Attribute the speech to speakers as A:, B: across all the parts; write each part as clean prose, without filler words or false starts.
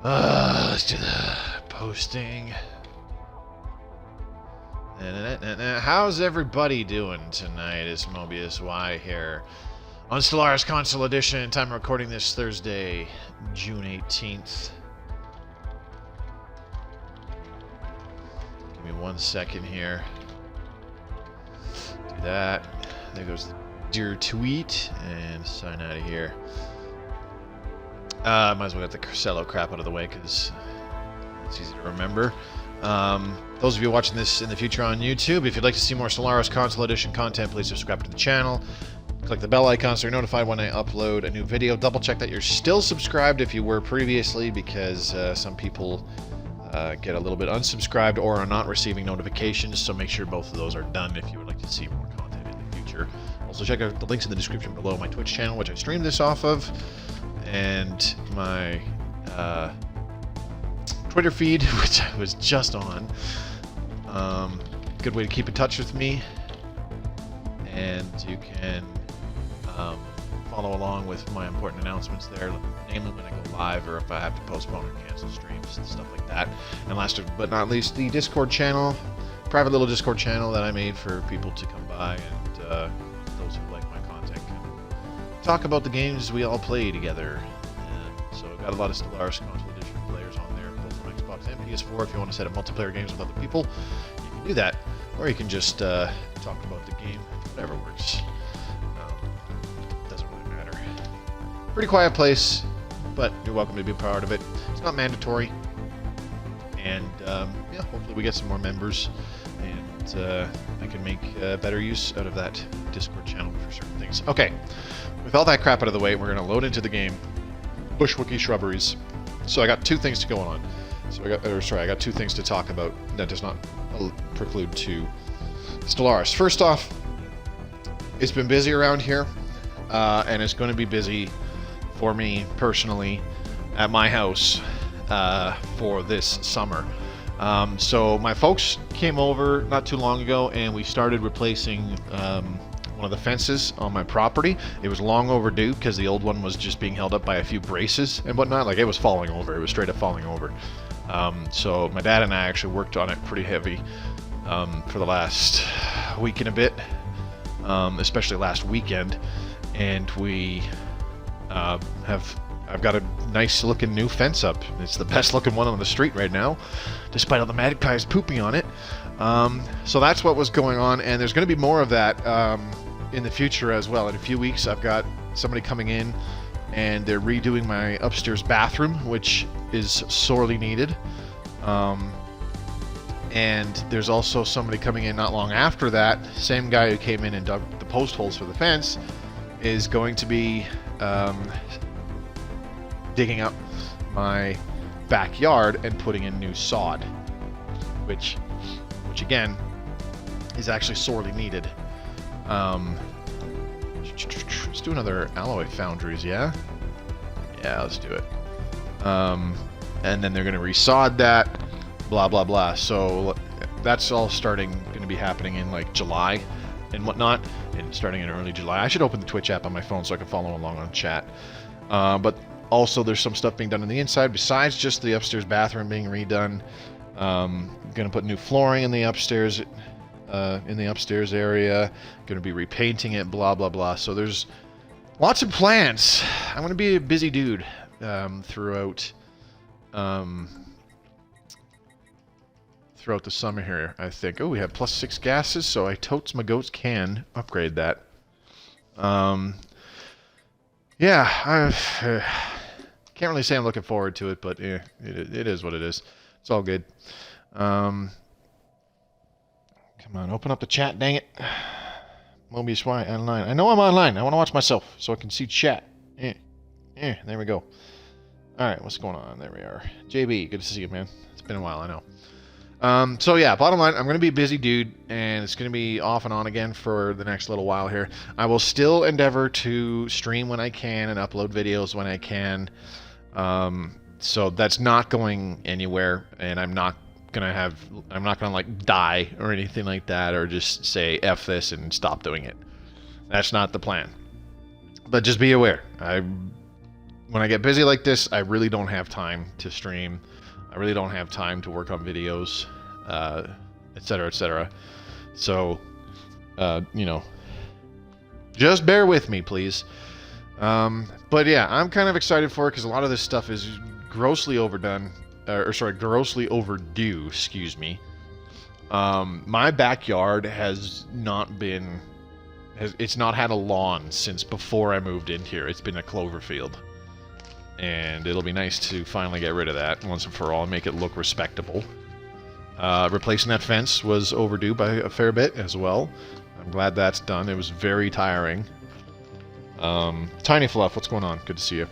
A: Let's do the posting. How's everybody doing tonight? It's Mobius Y here on Stellaris Console Edition. Time recording this Thursday, June 18th. Give me 1 second here. Do that. There goes the dear tweet, and sign out of here. Might as well get the Carcello crap out of the way because it's easy to remember. Those of you watching this in the future on YouTube, if you'd like to see more Stellaris Console Edition content, please subscribe to the channel. Click the bell icon so you're notified when I upload a new video. Double check that you're still subscribed if you were previously, because some people get a little bit unsubscribed or are not receiving notifications, so make sure both of those are done if you would like to see more content in the future. Also check out the links in the description below, my Twitch channel, which I stream this off of, and my Twitter feed, which I was just on. Good way to keep in touch with me, and you can follow along with my important announcements there, namely when I go live or if I have to postpone or cancel streams and stuff like that. And last but not least, the Discord channel, private little Discord channel that I made for people to come by, and those who like my content can talk about the games we all play together. And so I've got a lot of Stellaris Console Edition players on there, both from Xbox and PS4. If you want to set up multiplayer games with other people, you can do that. Or you can just talk about the game, whatever works. Doesn't really matter. Pretty quiet place, but you're welcome to be a part of it. It's not mandatory. And yeah, hopefully we get some more members, and I can make better use out of that Discord channel for certain things. Okay, with all that crap out of the way, we're going to load into the game Bush Wookie Shrubberies. So I got two things to go on. So I got two things to talk about that does not preclude to Stellaris. First off, it's been busy around here, and it's going to be busy for me personally at my house for this summer. So my folks came over not too long ago, and we started replacing one of the fences on my property. It was long overdue because the old one was just being held up by a few braces and whatnot. Like, it was falling over. It was straight up falling over. So my dad and I actually worked on it pretty heavy for the last week and a bit, especially last weekend, and we I've got a nice looking new fence up. It's the best looking one on the street right now, despite all the magpies pooping on it. So that's what was going on, and there's going to be more of that in the future as well. In a few weeks, I've got somebody coming in, and they're redoing my upstairs bathroom, which is sorely needed. And there's also somebody coming in not long after that. Same guy who came in and dug the post holes for the fence is going to be digging up my backyard and putting in new sod, which again is actually sorely needed. Let's do another alloy foundries, yeah, let's do it. And then they're going to resod that, blah blah blah. So that's all going to be happening in like July and whatnot, and starting in early July. I should open the Twitch app on my phone so I can follow along on chat. But also there's some stuff being done on the inside besides just the upstairs bathroom being redone. Gonna put new flooring in the upstairs area. Gonna be repainting it, blah blah blah. So there's lots of plans. I'm gonna be a busy dude throughout the summer here, I think. Oh, we have +6 gases, so I totes my goats can upgrade that. Yeah, I can't really say I'm looking forward to it, but yeah, it is what it is. It's all good. Come on, open up the chat, dang it. Mobius Y online. I know I'm online. I want to watch myself so I can see chat. Yeah, there we go. Alright, what's going on? There we are. JB, good to see you, man. It's been a while, I know. So yeah, bottom line, I'm going to be a busy dude, and it's going to be off and on again for the next little while here. I will still endeavor to stream when I can and upload videos when I can. So that's not going anywhere, and I'm not gonna like die or anything like that, or just say F this and stop doing it. That's not the plan. But just be aware, when I get busy like this, I really don't have time to stream. I really don't have time to work on videos, etc., etc. So, you know, just bear with me, please. But yeah, I'm kind of excited for it because a lot of this stuff is grossly overdone, grossly overdue, excuse me. My backyard has not been, it's not had a lawn since before I moved in here. It's been a clover field. And it'll be nice to finally get rid of that once and for all and make it look respectable. Replacing that fence was overdue by a fair bit as well. I'm glad that's done. It was very tiring. Tiny Fluff, what's going on? Good to see you.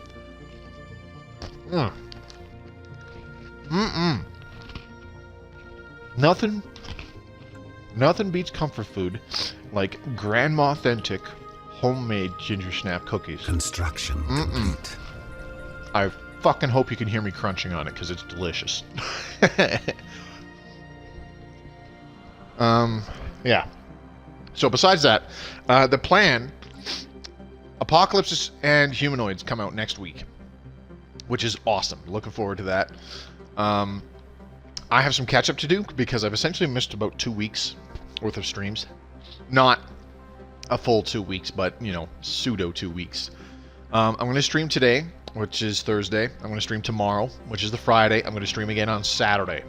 A: Nothing beats comfort food like grandma authentic homemade ginger snap cookies.
B: Construction complete.
A: I fucking hope you can hear me crunching on it because it's delicious. Yeah. So besides that, the plan, Apocalypse and Humanoids come out next week, which is awesome. Looking forward to that. I have some catch up to do because I've essentially missed about 2 weeks worth of streams. Not a full 2 weeks, but, you know, pseudo 2 weeks. I'm going to stream today, which is Thursday. I'm going to stream tomorrow, which is the Friday. I'm going to stream again on Saturday.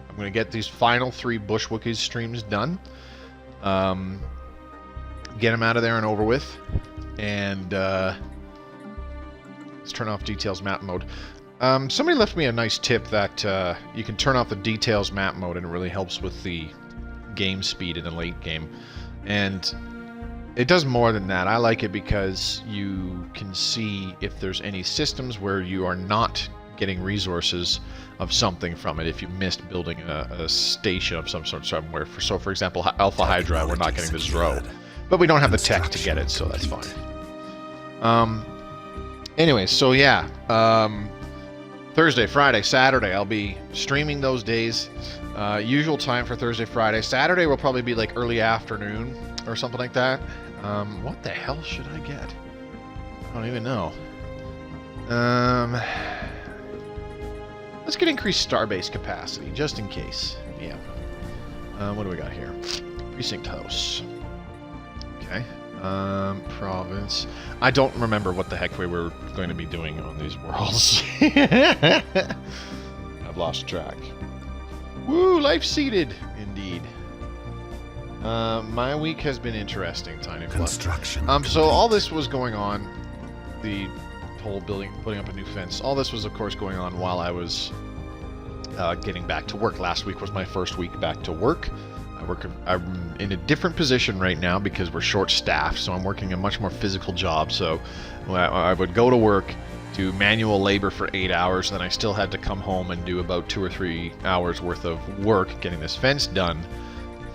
A: I'm going to get these final 3 Bush Wookies streams done. Get them out of there and over with. And let's turn off details map mode. Somebody left me a nice tip that you can turn off the details map mode and it really helps with the game speed in the late game. And it does more than that. I like it because you can see if there's any systems where you are not getting resources of something from it. If you missed building a station of some sort somewhere. So for example, Alpha Hydra, we're not getting the Zro. But we don't have the tech to get it, so that's fine. Anyway, so yeah. Thursday, Friday, Saturday, I'll be streaming those days. Usual time for Thursday, Friday. Saturday will probably be like early afternoon or something like that. What the hell should I get? I don't even know. Let's get increased starbase capacity, just in case. Yeah. What do we got here? Precinct house. Okay. Province. I don't remember what the heck we were going to be doing on these worlds. I've lost track. Woo, life seeded, indeed. My week has been interesting, Tiny Fluff.
B: Construction.
A: So all this was going on, the whole building, putting up a new fence. All this was, of course, going on while I was getting back to work. Last week was my first week back to work. I'm in a different position right now because we're short-staffed, so I'm working a much more physical job. So I would go to work, do manual labor for 8 hours, then I still had to come home and do about 2 or 3 hours worth of work getting this fence done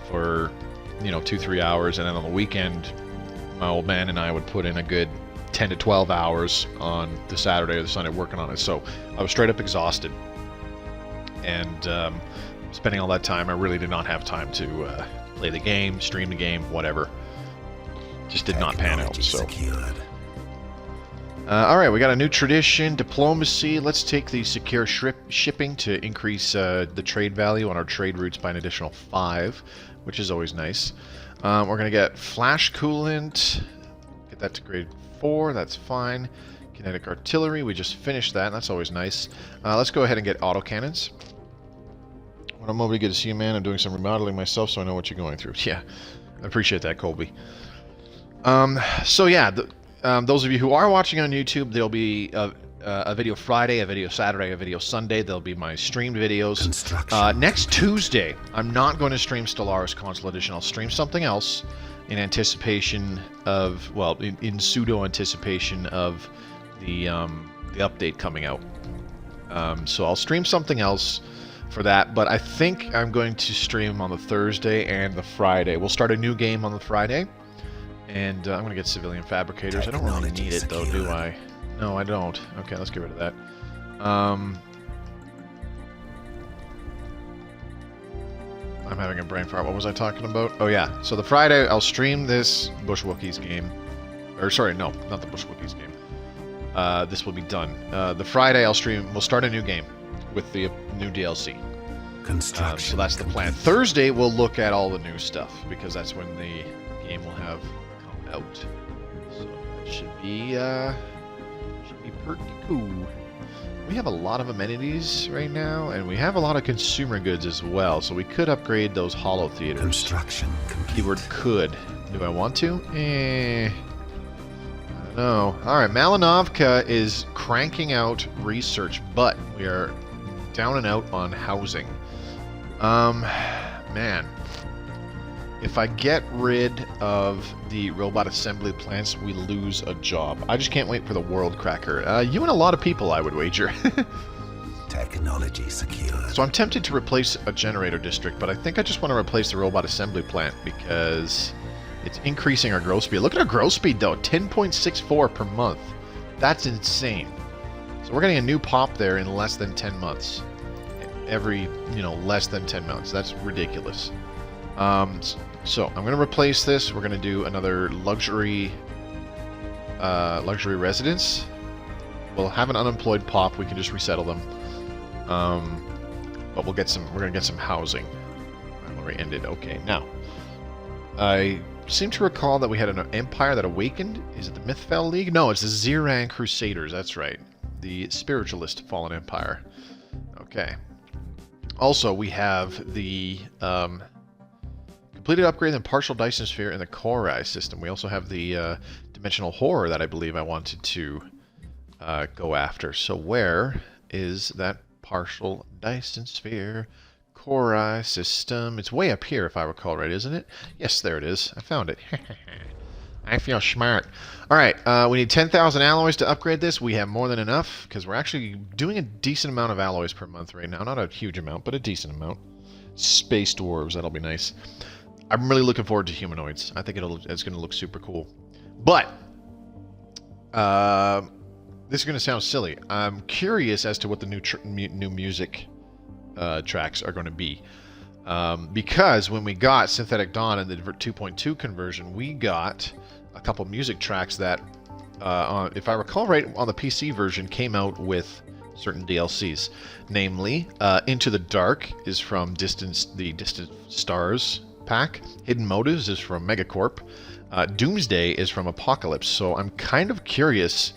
A: for, you know, 2-3 hours, and then on the weekend, my old man and I would put in a good 10 to 12 hours on the Saturday or the Sunday working on it. So I was straight up exhausted, and spending all that time, I really did not have time to play the game, stream the game, whatever. Just did not pan out. So, all right, we got a new tradition, diplomacy. Let's take the secure shipping to increase the trade value on our trade routes by an additional 5, which is always nice. We're gonna get flash coolant. Get that to grade 4. That's fine. Kinetic artillery. We just finished that. That's always nice. Let's go ahead and get autocannons. I'm Moby, good to see you, man. I'm doing some remodeling myself, so I know what you're going through. Yeah, I appreciate that, Colby. So yeah, those of you who are watching on YouTube, there'll be a video Friday, a video Saturday, a video Sunday. There'll be my streamed videos. Next Tuesday, I'm not going to stream Stellaris Console Edition. I'll stream something else in anticipation of, well, in pseudo anticipation of the update coming out. So I'll stream something else for that, but I think I'm going to stream on the Thursday and the Friday. We'll start a new game on the Friday, and I'm going to get Civilian Fabricators. I don't really need it, though, do I? No, I don't. Okay, let's get rid of that. I'm having a brain fart. What was I talking about? Oh, yeah. So the Friday, I'll stream this Bush Wookies game. Or, sorry, no, not the Bush Wookies game. this will be done. The Friday we'll start a new game with the new DLC.
B: Construction.
A: So that's the plan. Thursday we'll look at all the new stuff because that's when the game will have come out. So it should be pretty cool. We have a lot of amenities right now, and we have a lot of consumer goods as well. So we could upgrade those holo theaters.
B: Construction complete.
A: Keyword could. Do I want to? I don't know. All right, Malinovka is cranking out research, but we are down and out on housing. Man, if I get rid of the robot assembly plants, we lose a job. I just can't wait for the world cracker. You and a lot of people, I would wager.
B: Technology secured.
A: So I'm tempted to replace a generator district, but I think I just want to replace the robot assembly plant because it's increasing our growth speed. Look at our growth speed, though. 10.64 per month. That's insane. So we're getting a new pop there in less than 10 months. Every, less than 10 months. That's ridiculous. So I'm going to replace this. We're going to do another luxury residence. We'll have an unemployed pop. We can just resettle them. But we're going to get some housing. Rivalry ended. Okay, now. I seem to recall that we had an empire that awakened. Is it the Mythfell League? No, it's the Ziiran Crusaders. That's right. The spiritualist fallen empire. Okay. Also, we have the completed upgrade and partial Dyson Sphere in the Korai system. We also have the dimensional horror that I believe I wanted to go after. So where is that partial Dyson Sphere Korai system? It's way up here if I recall right, isn't it? Yes, there it is. I found it. I feel smart. Alright, we need 10,000 alloys to upgrade this. We have more than enough, because we're actually doing a decent amount of alloys per month right now. Not a huge amount, but a decent amount. Space dwarves, that'll be nice. I'm really looking forward to humanoids. I think it's going to look super cool. But, this is going to sound silly. I'm curious as to what the new music tracks are going to be. Because when we got Synthetic Dawn and the 2.2 conversion, we got a couple music tracks that, if I recall right, on the PC version came out with certain DLCs. Namely, Into the Dark is from the Distant Stars pack. Hidden Motives is from Megacorp. Doomsday is from Apocalypse. So I'm kind of curious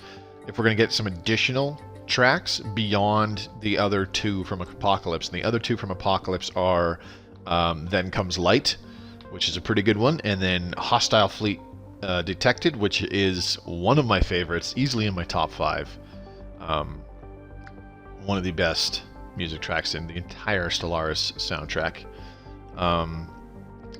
A: if we're going to get some additional tracks beyond the other two from Apocalypse. And the other two from Apocalypse are Then Comes Light, which is a pretty good one, and then Hostile Fleet Detected, which is one of my favorites, easily in my top 5. One of the best music tracks in the entire Stellaris soundtrack.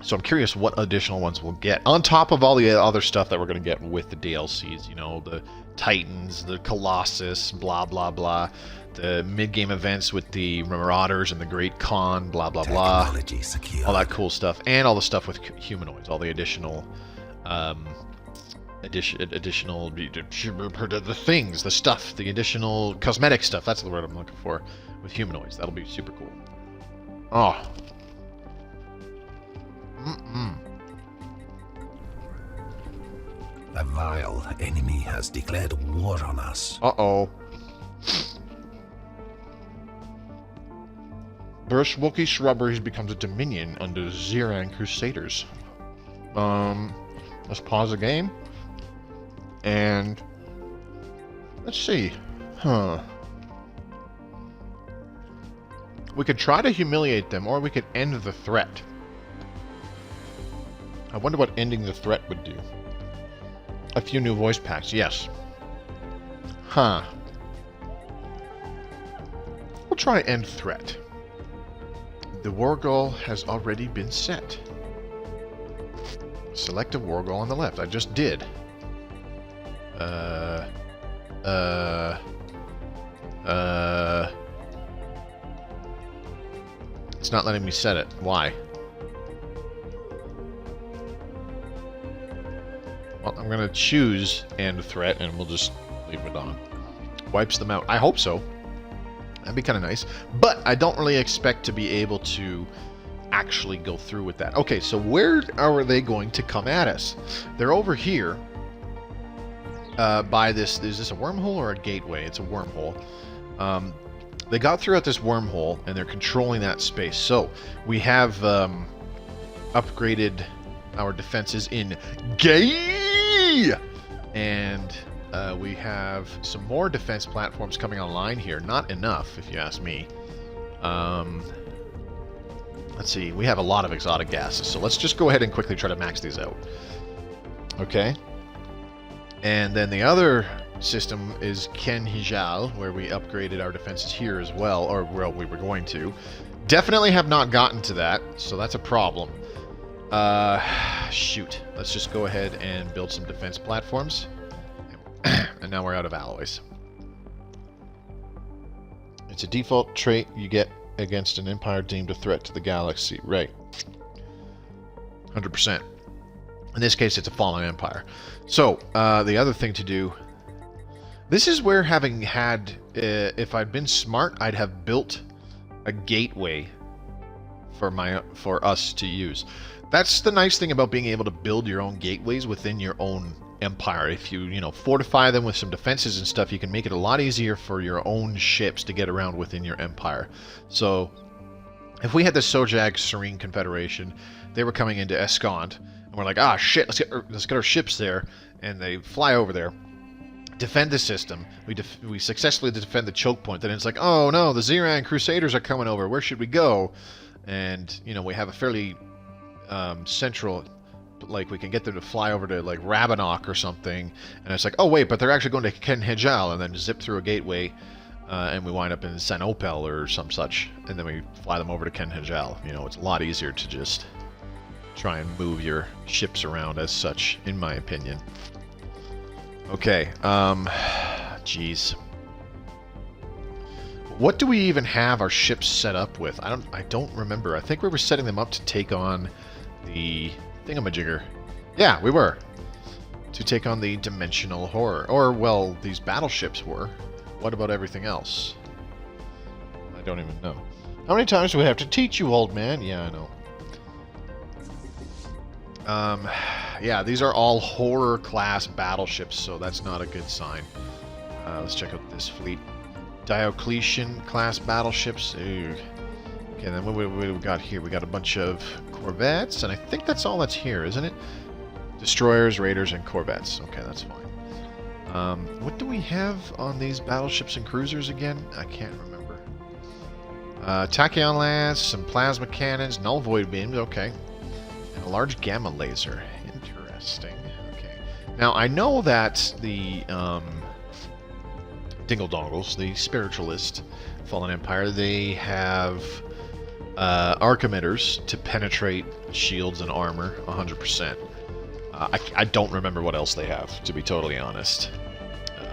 A: So I'm curious what additional ones we'll get, on top of all the other stuff that we're going to get with the DLCs, the Titans, the Colossus, blah, blah, blah. The mid-game events with the Marauders and the Great Khan, blah, blah, blah. All that cool stuff. And all the stuff with humanoids, all the additional... the things, the stuff, the additional cosmetic stuff. That's the word I'm looking for with humanoids. That'll be super cool. Oh.
B: A vile enemy has declared war on us.
A: Uh-oh. Bush Wookies Shrubberies becomes a dominion under Ziiran Crusaders. Let's pause the game. And let's see. We could try to humiliate them, or we could end the threat. I wonder what ending the threat would do. A few new voice packs, yes. We'll try end threat. The war goal has already been set. Select a war goal on the left. I just did. It's not letting me set it. Why? Well, I'm going to choose end threat, and we'll just leave it on. Wipes them out. I hope so. That'd be kind of nice. But I don't really expect to be able to actually go through with that. Okay, so where are they going to come at us? They're over here. by this. Is this a wormhole or a gateway? It's a wormhole. They got through at this wormhole, and they're controlling that space. So we have upgraded our defenses in Gay, and we have some more defense platforms coming online here. Not enough, if you ask me. Let's see. We have a lot of exotic gases, so let's just go ahead and quickly try to max these out. Okay. And then the other system is Kenhijal, where we upgraded our defenses here as well, or well, we were going to. Definitely have not gotten to that, so that's a problem. Shoot. Let's just go ahead and build some defense platforms. And now we're out of alloys. It's a default trait you get against an empire deemed a threat to the galaxy. Right. 100%. In this case, it's a fallen empire. So, the other thing to do... This is where, having had... if I'd been smart, I'd have built a gateway for us to use. That's the nice thing about being able to build your own gateways within your own empire. If you know, fortify them with some defenses and stuff, you can make it a lot easier for your own ships to get around within your empire. So, if we had the Sojag Serene Confederation, they were coming into Escont, and we're like, ah, shit, let's get our ships there, and they fly over there, defend the system. We successfully defend the choke point. Then it's like, oh no, the Ziiran Crusaders are coming over. Where should we go? And you know, we have a fairly central, like we can get them to fly over to like Rabanok or something, and it's like, oh wait, but they're actually going to Kenhijal, and then zip through a gateway, and we wind up in Sanopel or some such, and then we fly them over to Kenhijal. You know, it's a lot easier to just try and move your ships around as such, in my opinion. Okay, jeez. What do we even have our ships set up with? I don't remember. I think we were setting them up to take on the thingamajigger. Yeah, we were. To take on the dimensional horror. Or, well, these battleships were. What about everything else? I don't even know. How many times do we have to teach you, old man? Yeah, I know. Yeah, these are all horror-class battleships, so that's not a good sign. Let's check out this fleet. Diocletian-class battleships. Ooh. Okay, then what do we got here? We got a bunch of corvettes, and I think that's all that's here, isn't it? Destroyers, raiders, and corvettes. Okay, that's fine. What do we have on these battleships and cruisers again? I can't remember. Tachyon lance, some plasma cannons, null void beams, okay. And a large gamma laser. Interesting. Okay. Now, I know that the Dingle-Dongles, the Spiritualist Fallen Empire, they have arc emitters to penetrate shields and armor 100%. I don't remember what else they have, to be totally honest.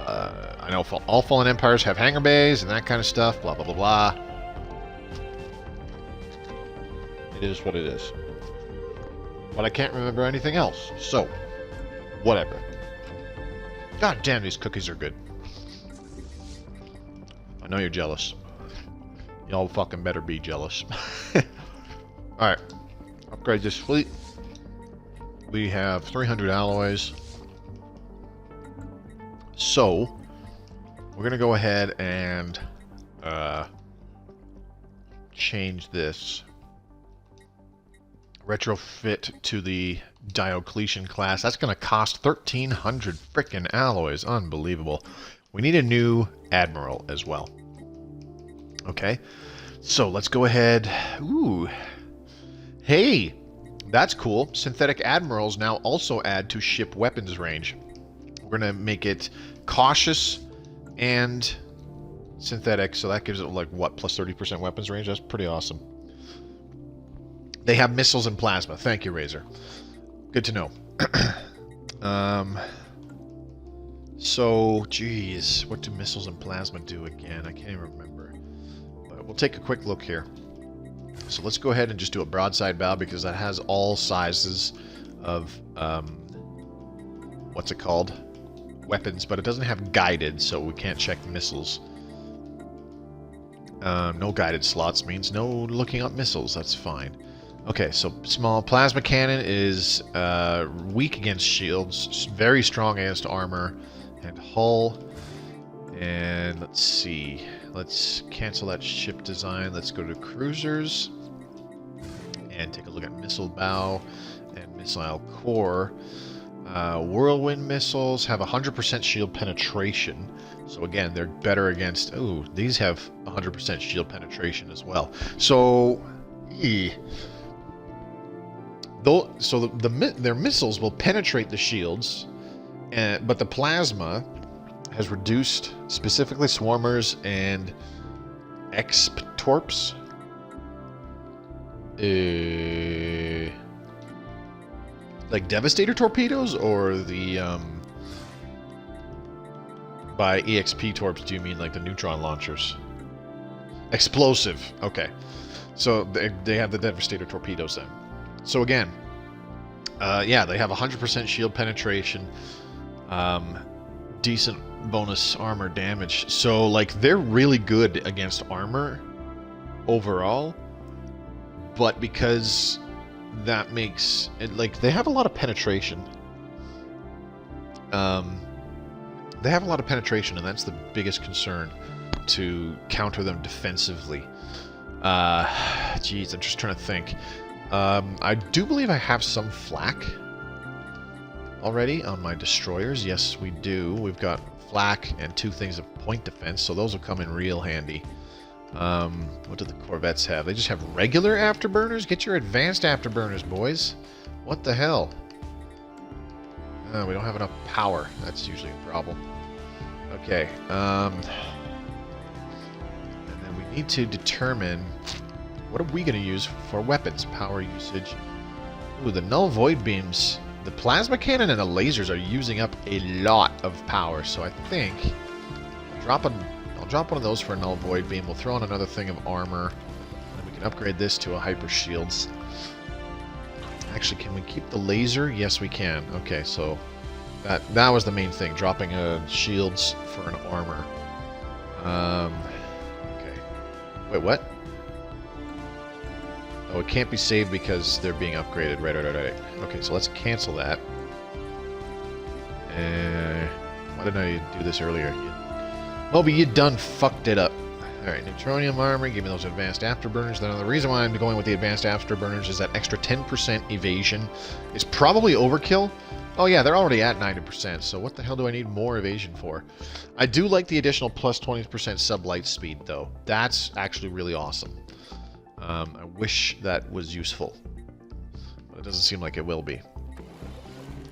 A: I know all Fallen Empires have hangar bays and that kind of stuff, blah, blah, blah, blah. It is what it is. But I can't remember anything else, so whatever. God damn, these cookies are good. I know you're jealous. Y'all fucking better be jealous. Alright. Upgrade this fleet. We have 300 alloys. So, we're going to go ahead and change this. Retrofit to the Diocletian class. That's going to cost 1,300 frickin' alloys. Unbelievable. We need a new admiral as well. Okay. So let's go ahead. Ooh. Hey! That's cool. Synthetic admirals now also add to ship weapons range. We're going to make it cautious and synthetic. So that gives it, like, what, plus 30% weapons range? That's pretty awesome. They have missiles and plasma. Thank you, Razor. Good to know. So, geez, what do missiles and plasma do again? I can't even remember. But we'll take a quick look here. So let's go ahead and just do a broadside bow because that has all sizes of, what's it called? Weapons, but it doesn't have guided, so we can't check missiles. No guided slots means no looking up missiles. That's fine. Okay, so small plasma cannon is weak against shields, very strong against armor, and hull. And let's see. Let's cancel that ship design. Let's go to cruisers and take a look at missile bow and missile core. Whirlwind missiles have 100% shield penetration. So again, they're better against... Ooh, these have 100% shield penetration as well. So... their missiles will penetrate the shields, but the plasma has reduced specifically swarmers and exp torps. Like Devastator torpedoes, or the by EXP torps do you mean like the neutron launchers? Explosive. Okay, so they have the Devastator torpedoes then. So again, yeah, they have 100% shield penetration, decent bonus armor damage. So like they're really good against armor overall, but because that makes it like they have a lot of penetration. They have a lot of penetration, and that's the biggest concern to counter them defensively. Geez, I'm just trying to think. I do believe I have some flak already on my destroyers. Yes, we do. We've got flak and 2 things of point defense, so those will come in real handy. What do the corvettes have? They just have regular afterburners? Get your advanced afterburners, boys. What the hell? We don't have enough power. That's usually a problem. Okay. And then we need to determine what are we going to use for weapons power usage. Ooh, the null void beams. The plasma cannon and the lasers are using up a lot of power, so I think I'll drop one of those for a null void beam. We'll throw in another thing of armor, and we can upgrade this to a hyper shields. Actually, can we keep the laser? Yes, we can. Okay, so that was the main thing, dropping shields for an armor. Okay. Wait, what? Oh, it can't be saved because they're being upgraded. Right. Okay, so let's cancel that. Why didn't I do this earlier? Moby, you done fucked it up. Alright, neutronium armor, give me those advanced afterburners. Now, the reason why I'm going with the advanced afterburners is that extra 10% evasion is probably overkill. Oh yeah, they're already at 90%, so what the hell do I need more evasion for? I do like the additional plus 20% sublight speed, though. That's actually really awesome. I wish that was useful, but it doesn't seem like it will be.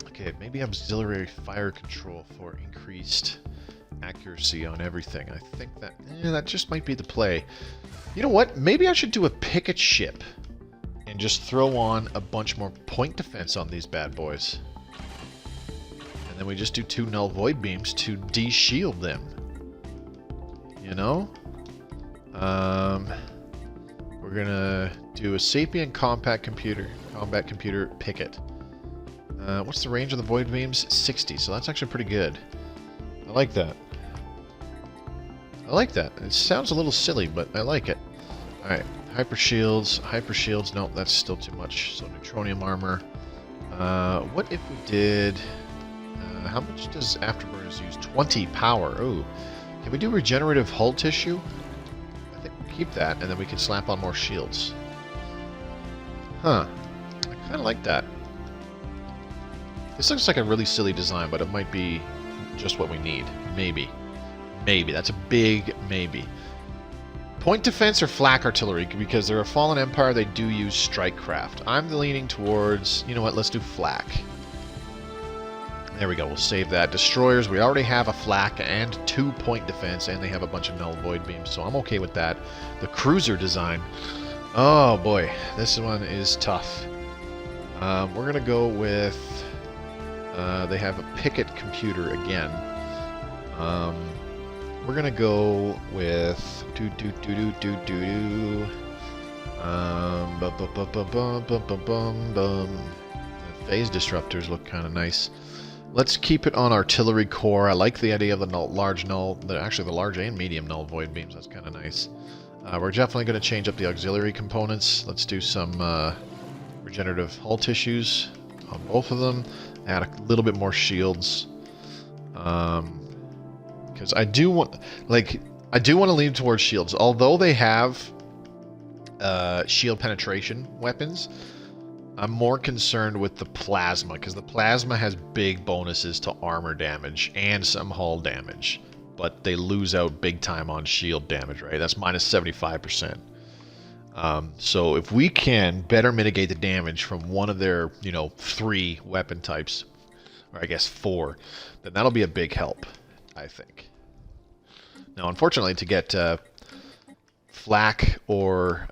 A: Okay, maybe auxiliary fire control for increased accuracy on everything. I think that just might be the play. You know what? Maybe I should do a picket ship and just throw on a bunch more point defense on these bad boys. And then we just do 2 null void beams to de-shield them. You know? We're gonna do a Sapien combat computer picket. What's the range of the void beams? 60, so that's actually pretty good. I like that. I like that. It sounds a little silly, but I like it. Alright, hyper shields. Nope, that's still too much. So neutronium armor. What if we did... how much does afterburners use? 20 power. Ooh. Can we do regenerative hull tissue? I think we'll keep that, and then we can slap on more shields. Huh. I kind of like that. This looks like a really silly design, but it might be just what we need. Maybe. Maybe. That's a big maybe. Point defense or flak artillery, because they're a fallen empire, they do use strike craft. I'm leaning towards, you know what, let's do flak. There we go, we'll save that. Destroyers, we already have a flak and 2 point defense, and they have a bunch of null void beams, so I'm okay with that. The cruiser design, oh boy, this one is tough. We're gonna go with, they have a picket computer again. We're gonna go with phase disruptors look kind of nice. Let's keep it on artillery core. I like the idea of the large null, actually the large and medium null void beams. That's kind of nice. We're definitely going to change up the auxiliary components. Let's do some regenerative hull tissues on both of them. Add a little bit more shields. because I do want to lean towards shields, although they have shield penetration weapons. I'm more concerned with the plasma, because the plasma has big bonuses to armor damage and some hull damage, but they lose out big time on shield damage, right? That's minus 75%. So if we can better mitigate the damage from one of their, 3 weapon types, or I guess 4, then that'll be a big help, I think. Now, unfortunately, to get flak or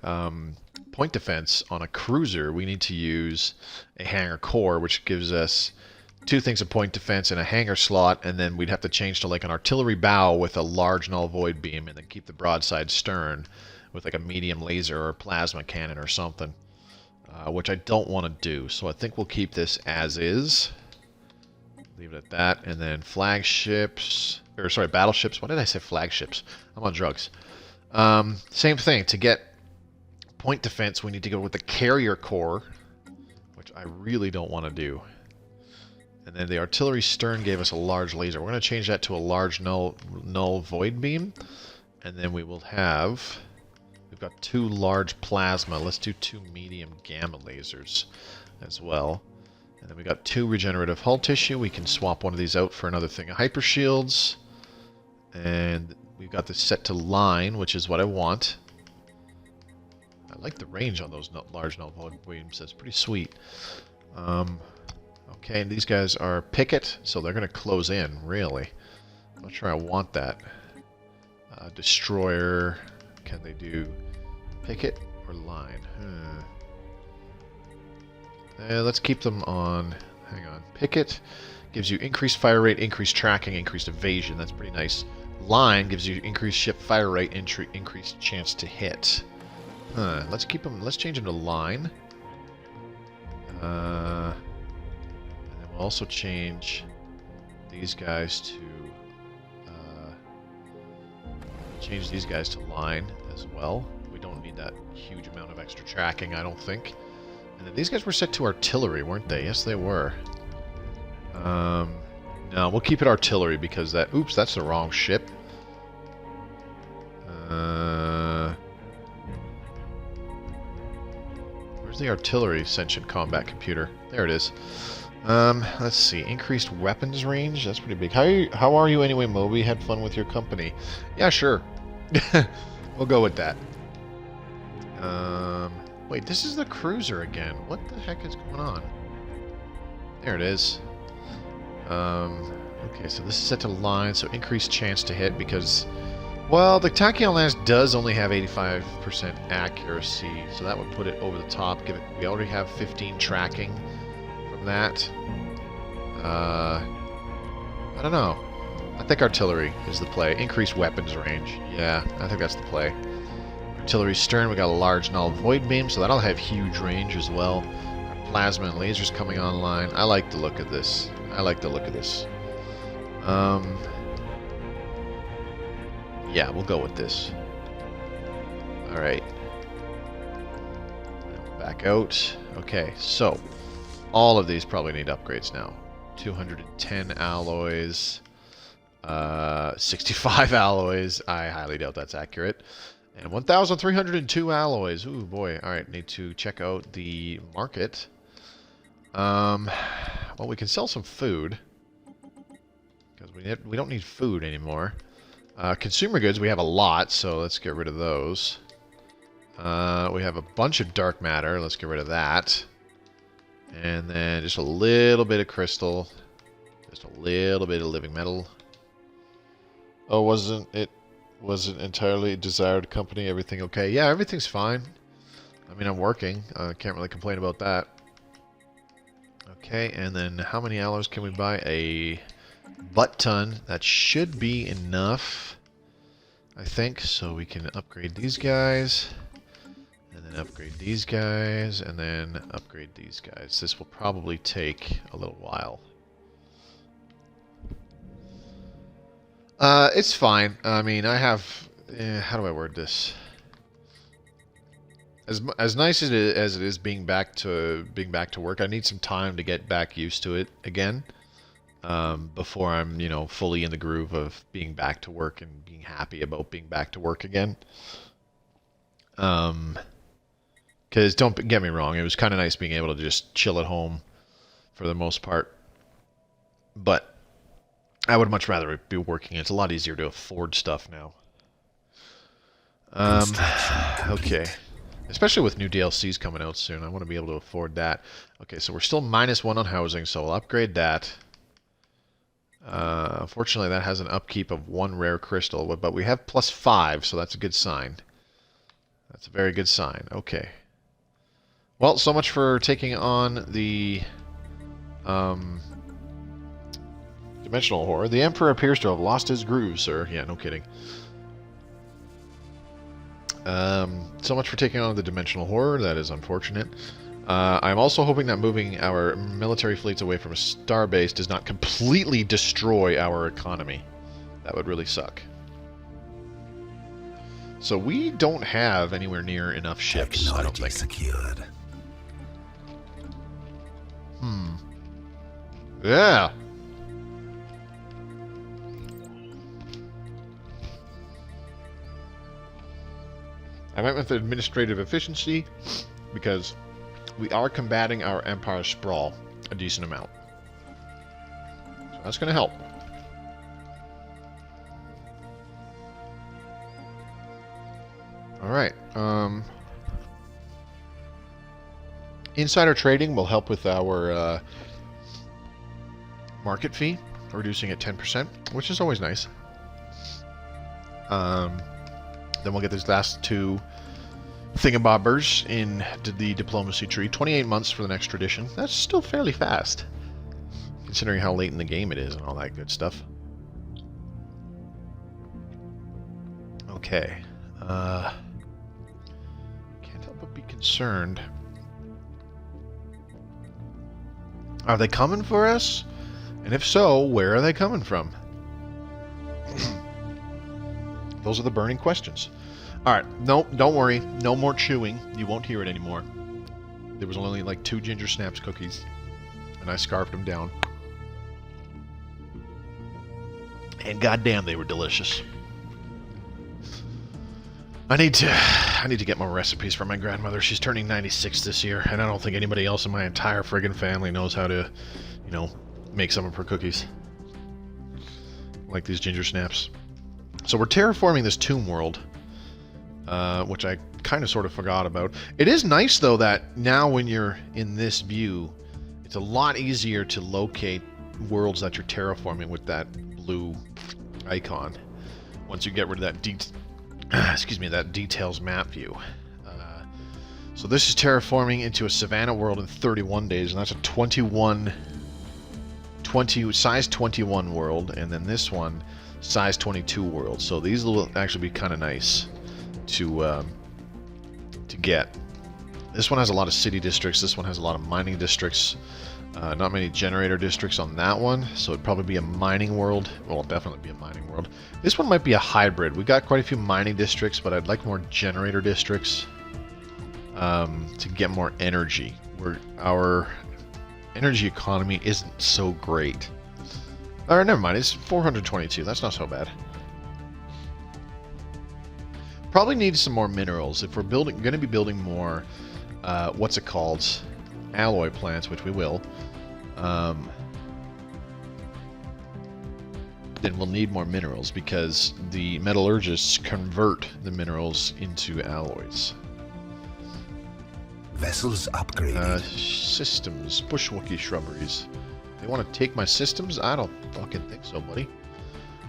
A: point defense on a cruiser, we need to use a hangar core, which gives us 2 things of point defense and a hangar slot, and then we'd have to change to like an artillery bow with a large null void beam, and then keep the broadside stern with like a medium laser or plasma cannon or something, which I don't want to do. So I think we'll keep this as is. Leave it at that, and then flagships, or sorry, battleships. Why did I say flagships? I'm on drugs. Same thing. To get point defense, we need to go with the carrier core, which I really don't want to do. And then the artillery stern gave us a large laser. We're going to change that to a large null void beam. And then we will have... We've got 2 large plasma. Let's do 2 medium gamma lasers as well. And then we got 2 regenerative hull tissue. We can swap one of these out for another thing of hyper shields. And we've got this set to line, which is what I want. I like the range on those large null void beams. That's pretty sweet. Okay, and these guys are picket, so they're going to close in, really. I'm not sure I want that. Destroyer. Can they do picket or line? Let's keep them on... Hang on. Picket gives you increased fire rate, increased tracking, increased evasion. That's pretty nice. Line gives you increased ship fire rate, increased chance to hit. Let's keep them. Let's change them to line. And then we'll also change these guys to line as well. We don't need that huge amount of extra tracking, I don't think. And then these guys were set to artillery, weren't they? Yes, they were. No, we'll keep it artillery because that... Oops, that's the wrong ship. Where's the artillery sentient combat computer? There it is. Let's see. Increased weapons range? That's pretty big. How are you anyway, Moby? Had fun with your company. Yeah, sure. We'll go with that. Wait, this is the cruiser again. What the heck is going on? There it is. Okay, so this is set to line, so increased chance to hit because... Well, the Tachyon Lance does only have 85% accuracy, so that would put it over the top. We already have 15 tracking from that. I don't know. I think artillery is the play. Increased weapons range. Yeah, I think that's the play. Artillery stern, we got a large null void beam, so that'll have huge range as well. Our plasma and lasers coming online. I like the look of this. Yeah, we'll go with this. Alright. Back out. Okay, so all of these probably need upgrades now. 210 alloys. 65 alloys. I highly doubt that's accurate. And 1,302 alloys. Ooh, boy. Alright, need to check out the market. Well, we can sell some food. Because we don't need food anymore. Consumer goods, we have a lot, so let's get rid of those. We have a bunch of dark matter. Let's get rid of that. And then just a little bit of crystal. Just a little bit of living metal. Oh, wasn't entirely desired company? Everything okay? Yeah, everything's fine. I mean, I'm working. Can't really complain about that. Okay, and then how many alloys can we buy? A butt ton. That should be enough, I think. So we can upgrade these guys, and then upgrade these guys, and then upgrade these guys. This will probably take a little while. It's fine. I mean, I have... how do I word this? As nice as it is being back to work, I need some time to get back used to it again. before I'm, fully in the groove of being back to work and being happy about being back to work again. Because don't get me wrong, it was kind of nice being able to just chill at home for the most part. But I would much rather be working. It's a lot easier to afford stuff now. Okay. Especially with new DLCs coming out soon. I want to be able to afford that. Okay, so we're still -1 on housing, so we'll upgrade that. Unfortunately, that has an upkeep of 1 rare crystal, but we have +5, so that's a good sign. That's a very good sign. Okay. Well, so much for taking on the dimensional horror. The Emperor appears to have lost his groove, sir. Yeah, no kidding. So much for taking on the dimensional horror. That is unfortunate. I'm also hoping that moving our military fleets away from a starbase does not completely destroy our economy. That would really suck. So we don't have anywhere near enough ships, I don't think.
B: Secured.
A: Yeah. I went with administrative efficiency because we are combating our empire sprawl a decent amount. So that's going to help. Alright. Insider trading will help with our market fee, reducing it 10%, which is always nice. Then we'll get these last 2 thingabobbers in the diplomacy tree. 28 months for the next tradition. That's still fairly fast, considering how late in the game it is and all that good stuff. Okay. Can't help but be concerned. Are they coming for us? And if so, where are they coming from? Those are the burning questions. Alright, no, don't worry. No more chewing. You won't hear it anymore. There was only like 2 Ginger Snaps cookies, and I scarfed them down. And goddamn, they were delicious. I need to get more recipes from my grandmother. She's turning 96 this year, and I don't think anybody else in my entire friggin' family knows how to, make some of her cookies. Like these Ginger Snaps. So we're terraforming this tomb world, which I kind of sort of forgot about. It is nice, though, that now when you're in this view, it's a lot easier to locate worlds that you're terraforming with that blue icon. Once you get rid of that that details map view. So this is terraforming into a savannah world in 31 days, and that's a size 21 world, and then this one size 22 world. So these will actually be kind of nice to get. This one has a lot of city districts. This one has a lot of mining districts. Not many generator districts on that one, so it'd probably be a mining world. Well, it'll definitely be a mining world. This one might be a hybrid. We got quite a few mining districts, but I'd like more generator districts to get more energy. Our energy economy isn't so great. Or never mind, it's 422. That's not so bad. Probably need some more minerals if we're going to be building more. What's it called? Alloy plants, which we will. Then we'll need more minerals because the metallurgists convert the minerals into alloys.
B: Vessels upgraded.
A: Systems. Bush Wookie shrubberies. They want to take my systems? I don't fucking think so, buddy.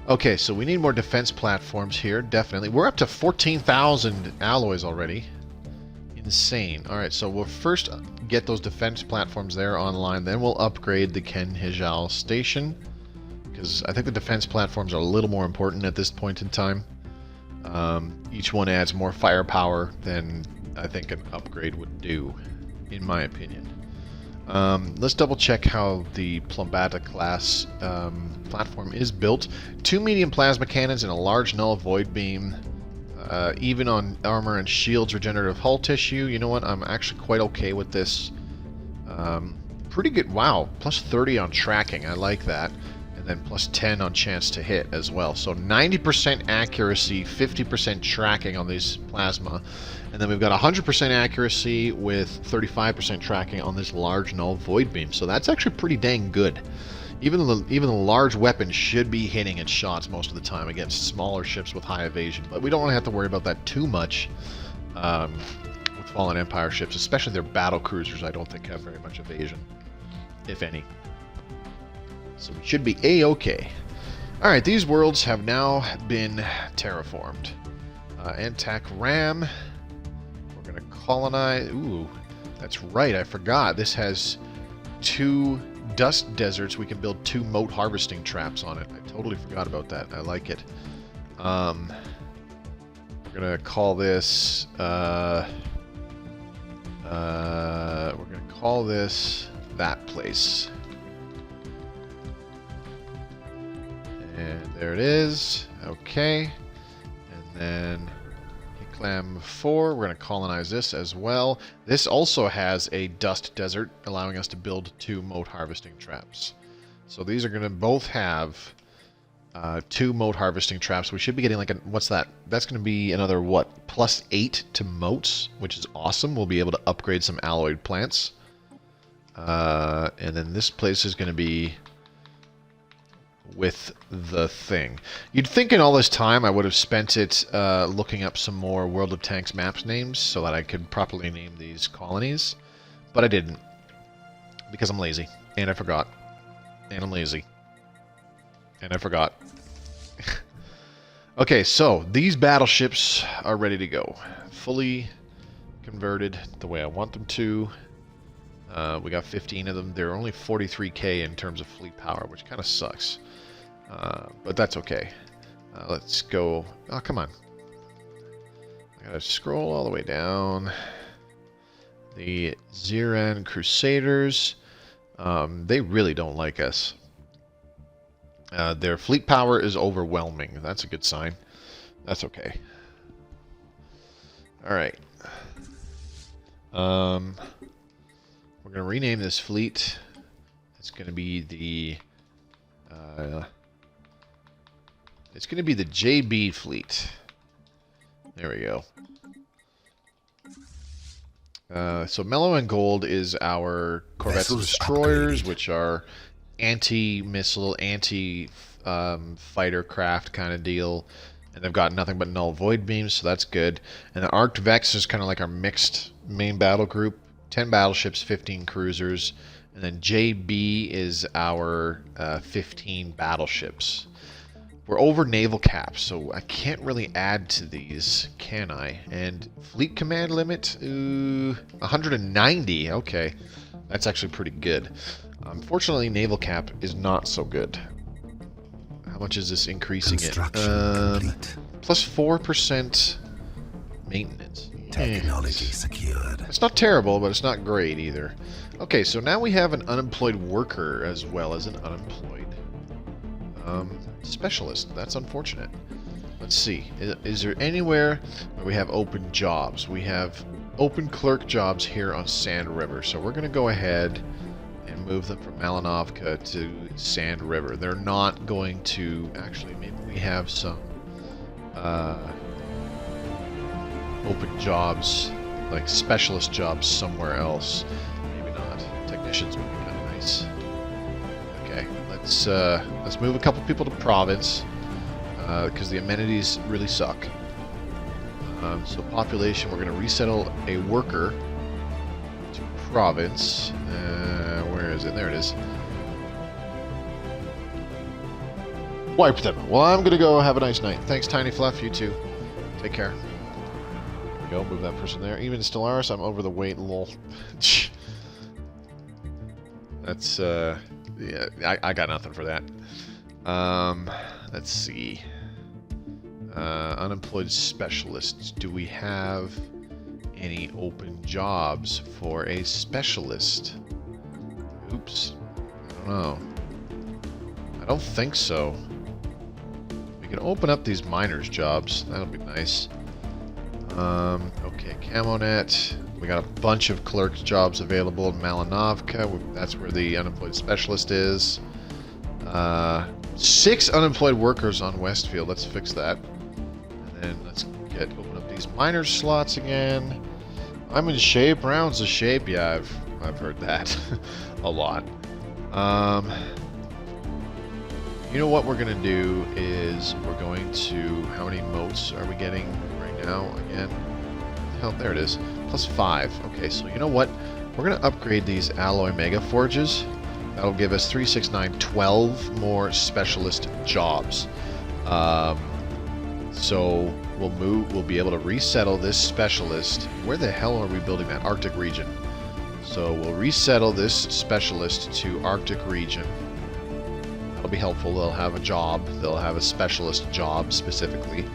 A: Okay, so we need more defense platforms here, definitely. We're up to 14,000 alloys already. Insane. Alright, so we'll first get those defense platforms there online, then we'll upgrade the Ken Hijal station, because I think the defense platforms are a little more important at this point in time. Each one adds more firepower than I think an upgrade would do, in my opinion. Let's double check how the Plumbata class platform is built. 2 medium plasma cannons and a large null void beam. Even on armor and shields, regenerative hull tissue. You know what? I'm actually quite okay with this pretty good. Wow, plus 30 on tracking. I like that. And then plus 10 on chance to hit as well. So 90% accuracy, 50% tracking on these plasma. And then we've got 100% accuracy with 35% tracking on this large null void beam. So that's actually pretty dang good. Even the large weapons should be hitting its shots most of the time against smaller ships with high evasion. But we don't have to worry about that too much with Fallen Empire ships, especially their battle cruisers. I don't think have very much evasion, if any. So we should be A-okay. Alright, these worlds have now been terraformed. Antac Ram. We're going to colonize... Ooh, that's right, I forgot. This has 2 dust deserts. We can build 2 moat harvesting traps on it. I totally forgot about that. I like it. We're going to call this... we're going to call this that place. And there it is. Okay. And then Hiklam 4, we're going to colonize this as well. This also has a dust desert, allowing us to build 2 moat harvesting traps. So these are going to both have 2 moat harvesting traps. We should be getting like a... What's that? That's going to be another, what? Plus 8 to moats, which is awesome. We'll be able to upgrade some alloyed plants. And then this place is going to be... with the thing. You'd think in all this time I would have spent it looking up some more World of Tanks maps names so that I could properly name these colonies, but I didn't because I'm lazy and I forgot, and I'm lazy and I forgot. Okay, so these battleships are ready to go, fully converted the way I want them to. We got 15 of them. They're only 43k in terms of fleet power, which kind of sucks. But that's okay. Let's go... Oh, come on. I gotta scroll all the way down. The Ziiran Crusaders. They really don't like us. Their fleet power is overwhelming. That's a good sign. That's okay. Alright. We're going to rename this fleet. It's going to be the... it's going to be the JB fleet. There we go. So Mellow and Gold is our corvettes and destroyers, which are anti-missile, anti-fighter craft kind of deal. And they've got nothing but null void beams, so that's good. And the Arced Vex is kind of like our mixed main battle group. 10 battleships, 15 cruisers. And then JB is our 15 battleships. We're over naval cap, so I can't really add to these, can I? And fleet command limit, 190. Okay, that's actually pretty good. Unfortunately, naval cap is not so good. How much is this increasing it? Plus 4% maintenance.
B: Technology secured.
A: It's not terrible, but it's not great either. Okay, so now we have an unemployed worker as well as an unemployed specialist. That's unfortunate. Let's see. Is there anywhere where we have open jobs? We have open clerk jobs here on Sand River. So we're going to go ahead and move them from Malinovka to Sand River. They're not going to... Actually, maybe we have some open jobs, like specialist jobs somewhere else. Maybe not. Technicians would be kind of nice. Okay, let's move a couple people to province because the amenities really suck. So population, we're going to resettle a worker to province. Where is it? There it is. Wipe them. Well, I'm going to go have a nice night. Thanks, Tiny Fluff. You too. Take care. There we go. Move that person there. Even Stellaris, I'm over the weight. Lol. That's, yeah, I got nothing for that. Let's see. Unemployed specialists. Do we have any open jobs for a specialist? Oops. I don't know. I don't think so. We can open up these miners' jobs. That'll be nice. Okay, Camonet. We got a bunch of clerk jobs available in Malinovka. That's where the unemployed specialist is. 6 unemployed workers on Westfield. Let's fix that. And then let's open up these miners slots again. I'm in shape. Rounds of shape. Yeah, I've heard that a lot. You know what we're gonna do is we're going to, how many motes are we getting right now again? Hell, there it is. +5. Okay, so you know what? We're gonna upgrade these alloy mega forges. That'll give us 3, 6, 9, 12 more specialist jobs. So we'll be able to resettle this specialist. Where the hell are we building that? Arctic region. So we'll resettle this specialist to Arctic region. That'll be helpful. They'll have a job. They'll have a specialist job specifically.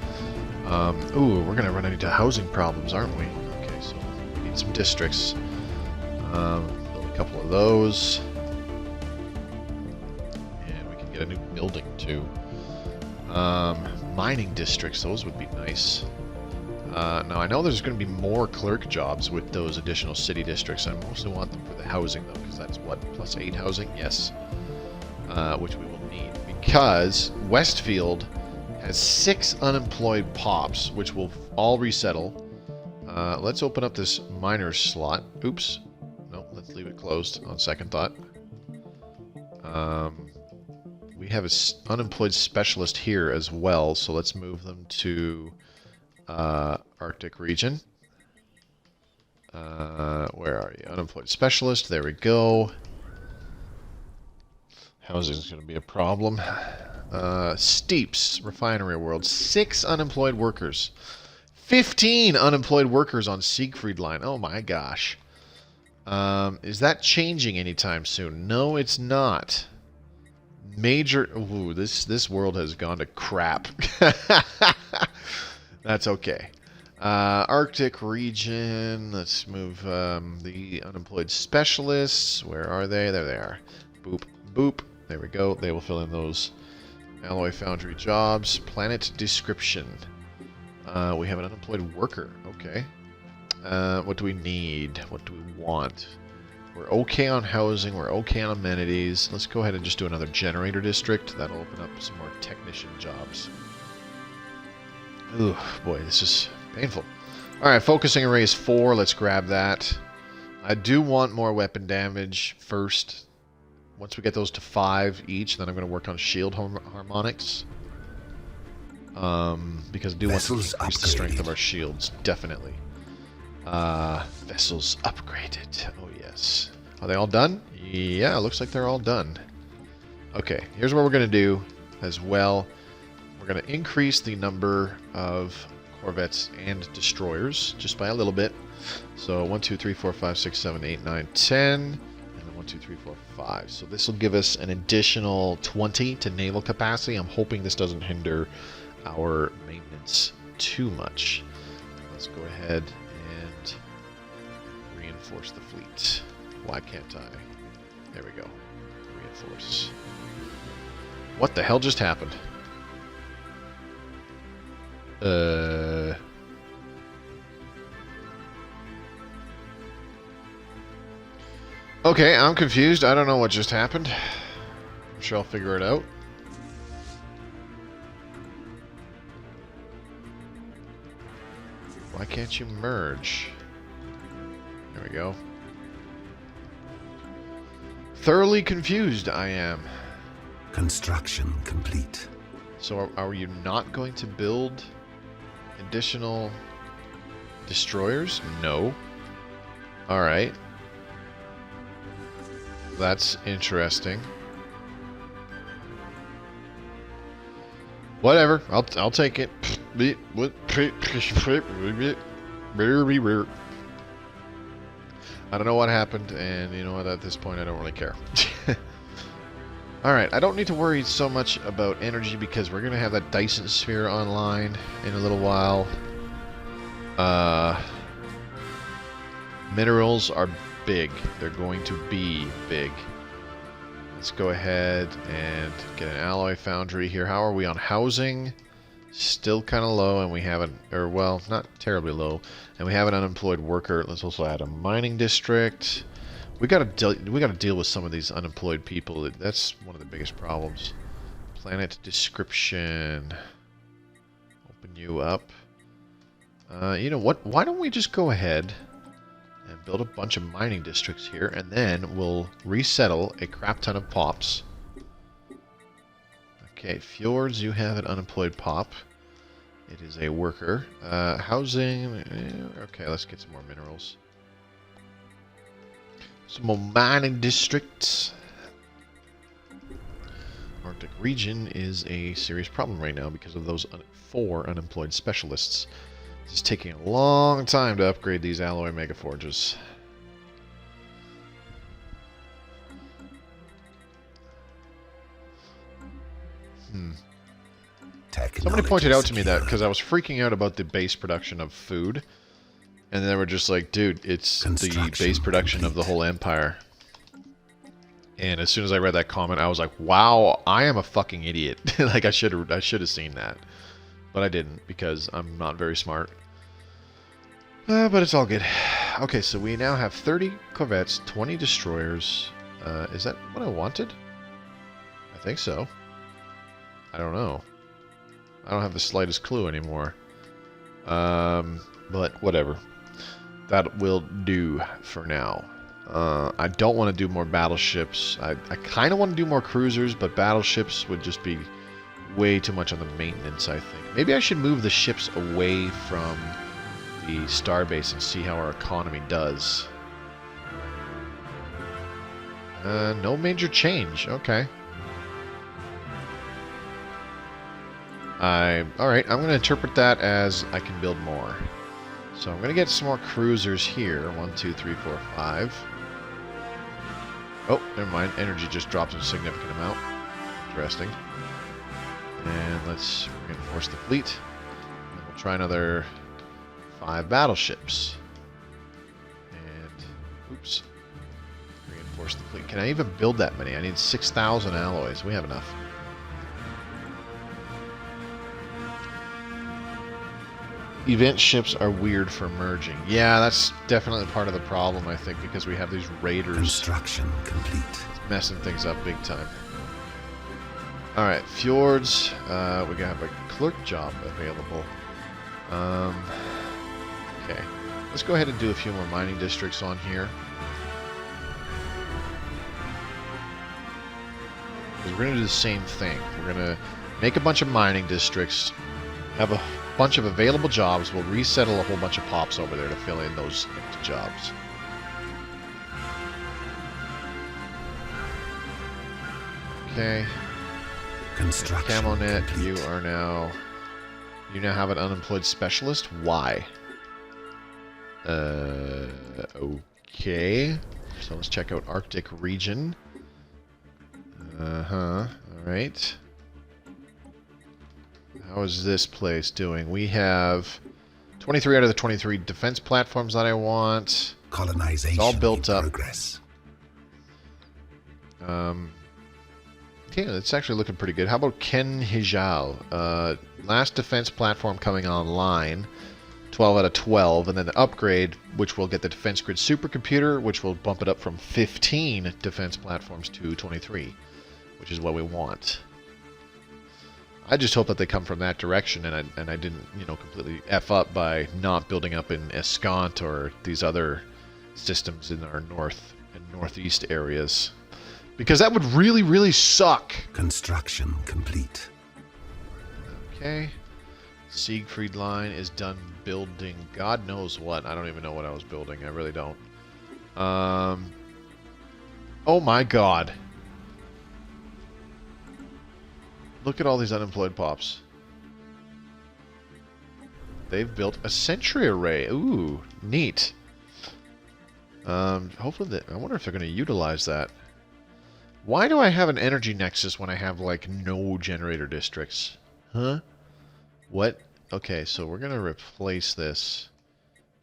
A: Ooh, we're gonna run into housing problems, aren't we? Okay, so we need some districts. Build a couple of those. And we can get a new building too. Mining districts, those would be nice. Now, I know there's going to be more clerk jobs with those additional city districts. I mostly want them for the housing, though, because that's, what, +8 housing? Yes. Which we will need. Because Westfield has 6 unemployed pops, which will all resettle. Let's open up this miner's slot. Oops. No, let's leave it closed on second thought. We have an unemployed specialist here as well, so let's move them to Arctic region. Where are you? Unemployed specialist. There we go. Housing is going to be a problem. Steeps, refinery world. 6 unemployed workers. 15 unemployed workers on Siegfried line. Oh my gosh. Is that changing anytime soon? No, it's not. Major... Ooh, this world has gone to crap. That's okay. Arctic region. Let's move the unemployed specialists. Where are they? There they are. Boop, boop. There we go. They will fill in those alloy foundry jobs. Planet description. We have an unemployed worker. Okay. What do we need? What do we want? We're okay on housing. We're okay on amenities. Let's go ahead and just do another generator district. That'll open up some more technician jobs. Ooh, boy, this is painful. Alright, focusing array is 4. Let's grab that. I do want more weapon damage first. Once we get those to 5 each, then I'm going to work on shield harmonics. Because I do want to increase the strength of our shields, definitely. Vessels upgraded. Oh, yes. Are they all done? Yeah, it looks like they're all done. Okay, here's what we're going to do as well. We're going to increase the number of corvettes and destroyers just by a little bit. So 1, 2, 3, 4, 5, 6, 7, 8, 9, 10. And then 1, 2, 3, 4, 5. So this will give us an additional 20 to naval capacity. I'm hoping this doesn't hinder our maintenance too much. Let's go ahead and reinforce the fleet. Why can't I? There we go. Reinforce. What the hell just happened? Okay, I'm confused. I don't know what just happened. I'm sure I'll figure it out. Why can't you merge? There we go. Thoroughly confused I am.
B: Construction complete.
A: So are you not going to build additional destroyers? No. Alright. That's interesting. Whatever. I'll take it. I don't know what happened, and you know what, at this point I don't really care. Alright, I don't need to worry so much about energy because we're going to have that Dyson sphere online in a little while. Minerals are big. They're going to be big. Let's go ahead and get an alloy foundry here. How are we on housing? Still kind of low, and we have an, or well, not terribly low, and we have an unemployed worker. Let's also add a mining district. We gotta deal with some of these unemployed people. That's one of the biggest problems. Planet description. Open you up. You know what? Why don't we just go ahead and build a bunch of mining districts here, and then we'll resettle a crap ton of pops. Okay, Fjords, you have an unemployed pop. It is a worker. Housing, okay, let's get some more minerals. Some more mining districts. Arctic region is a serious problem right now because of those 4 unemployed specialists. It's taking a long time to upgrade these alloy megaforges. Somebody pointed out to me that because I was freaking out about the base production of food, and they were just like, dude, it's the base production of the whole empire. And as soon as I read that comment, I was like, wow, I am a fucking idiot. Like, I should have seen that. But I didn't, because I'm not very smart. But it's all good. Okay, so we now have 30 corvettes, 20 destroyers. Is that what I wanted? I think so. I don't know. I don't have the slightest clue anymore. But whatever. That will do for now. I don't want to do more battleships. I kind of want to do more cruisers, but battleships would just be way too much on the maintenance, I think. Maybe I should move the ships away from the starbase and see how our economy does. No major change. Okay. Alright, I'm going to interpret that as I can build more. So I'm going to get some more cruisers here. 1, 2, 3, 4, 5. Oh, never mind. Energy just dropped a significant amount. Interesting. And let's reinforce the fleet. And we'll try another 5 battleships. And, oops. Reinforce the fleet. Can I even build that many? I need 6,000 alloys. We have enough. Event ships are weird for merging. Yeah, that's definitely part of the problem, I think, because we have these raiders.
B: Construction complete.
A: It's messing things up big time. Alright, Fjords. We have a clerk job available. Okay. Let's go ahead and do a few more mining districts on here. Because we're going to do the same thing. We're going to make a bunch of mining districts, have a bunch of available jobs. We'll resettle a whole bunch of pops over there to fill in those empty jobs. Okay.
B: Construction
A: Camonet,
B: complete.
A: you now have an unemployed specialist. Why? Okay. So let's check out Arctic region. Alright. How is this place doing? We have 23 out of the 23 defense platforms that I want.
B: Colonization
A: It's all built up.
B: progress.
A: Okay, it's actually looking pretty good. How about Ken Hijal? Last defense platform coming online. 12 out of 12. And then the upgrade, which will get the defense grid supercomputer, which will bump it up from 15 defense platforms to 23, which is what we want. I just hope that they come from that direction, and I didn't, completely F up by not building up in Escant or these other systems in our north and northeast areas. Because that would really, really suck.
B: Construction complete.
A: Okay. Siegfried line is done building God knows what. I don't even know what I was building. I really don't. Oh my god. Look at all these unemployed pops. They've built a sentry array. Ooh, neat. Hopefully, I wonder if they're going to utilize that. Why do I have an energy nexus when I have, like, no generator districts? Huh? What? Okay, so we're going to replace this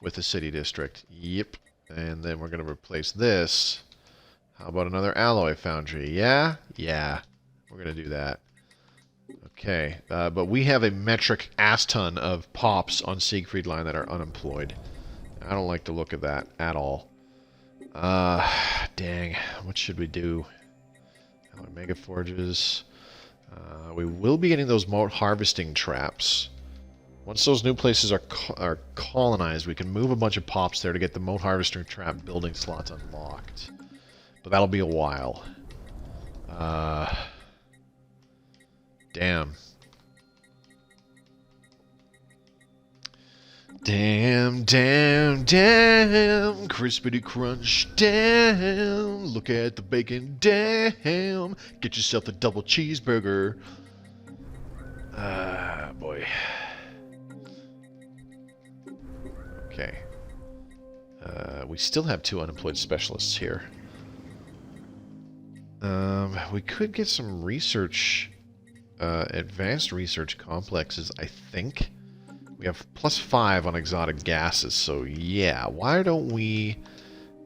A: with a city district. Yep. And then we're going to replace this. How about another alloy foundry? Yeah? Yeah. We're going to do that. Okay, but we have a metric ass ton of pops on Siegfried line that are unemployed. I don't like the look of that at all. Dang, what should we do? Mega forges. We will be getting those moat harvesting traps. Once those new places are colonized, we can move a bunch of pops there to get the moat harvesting trap building slots unlocked. But that'll be a while. Damn. Damn, damn, damn, crispity crunch, damn, look at the bacon, damn, get yourself a double cheeseburger. Boy. Okay. We still have 2 unemployed specialists here. We could get some research, advanced research complexes, I think. We have +5 on exotic gases, so yeah, why don't we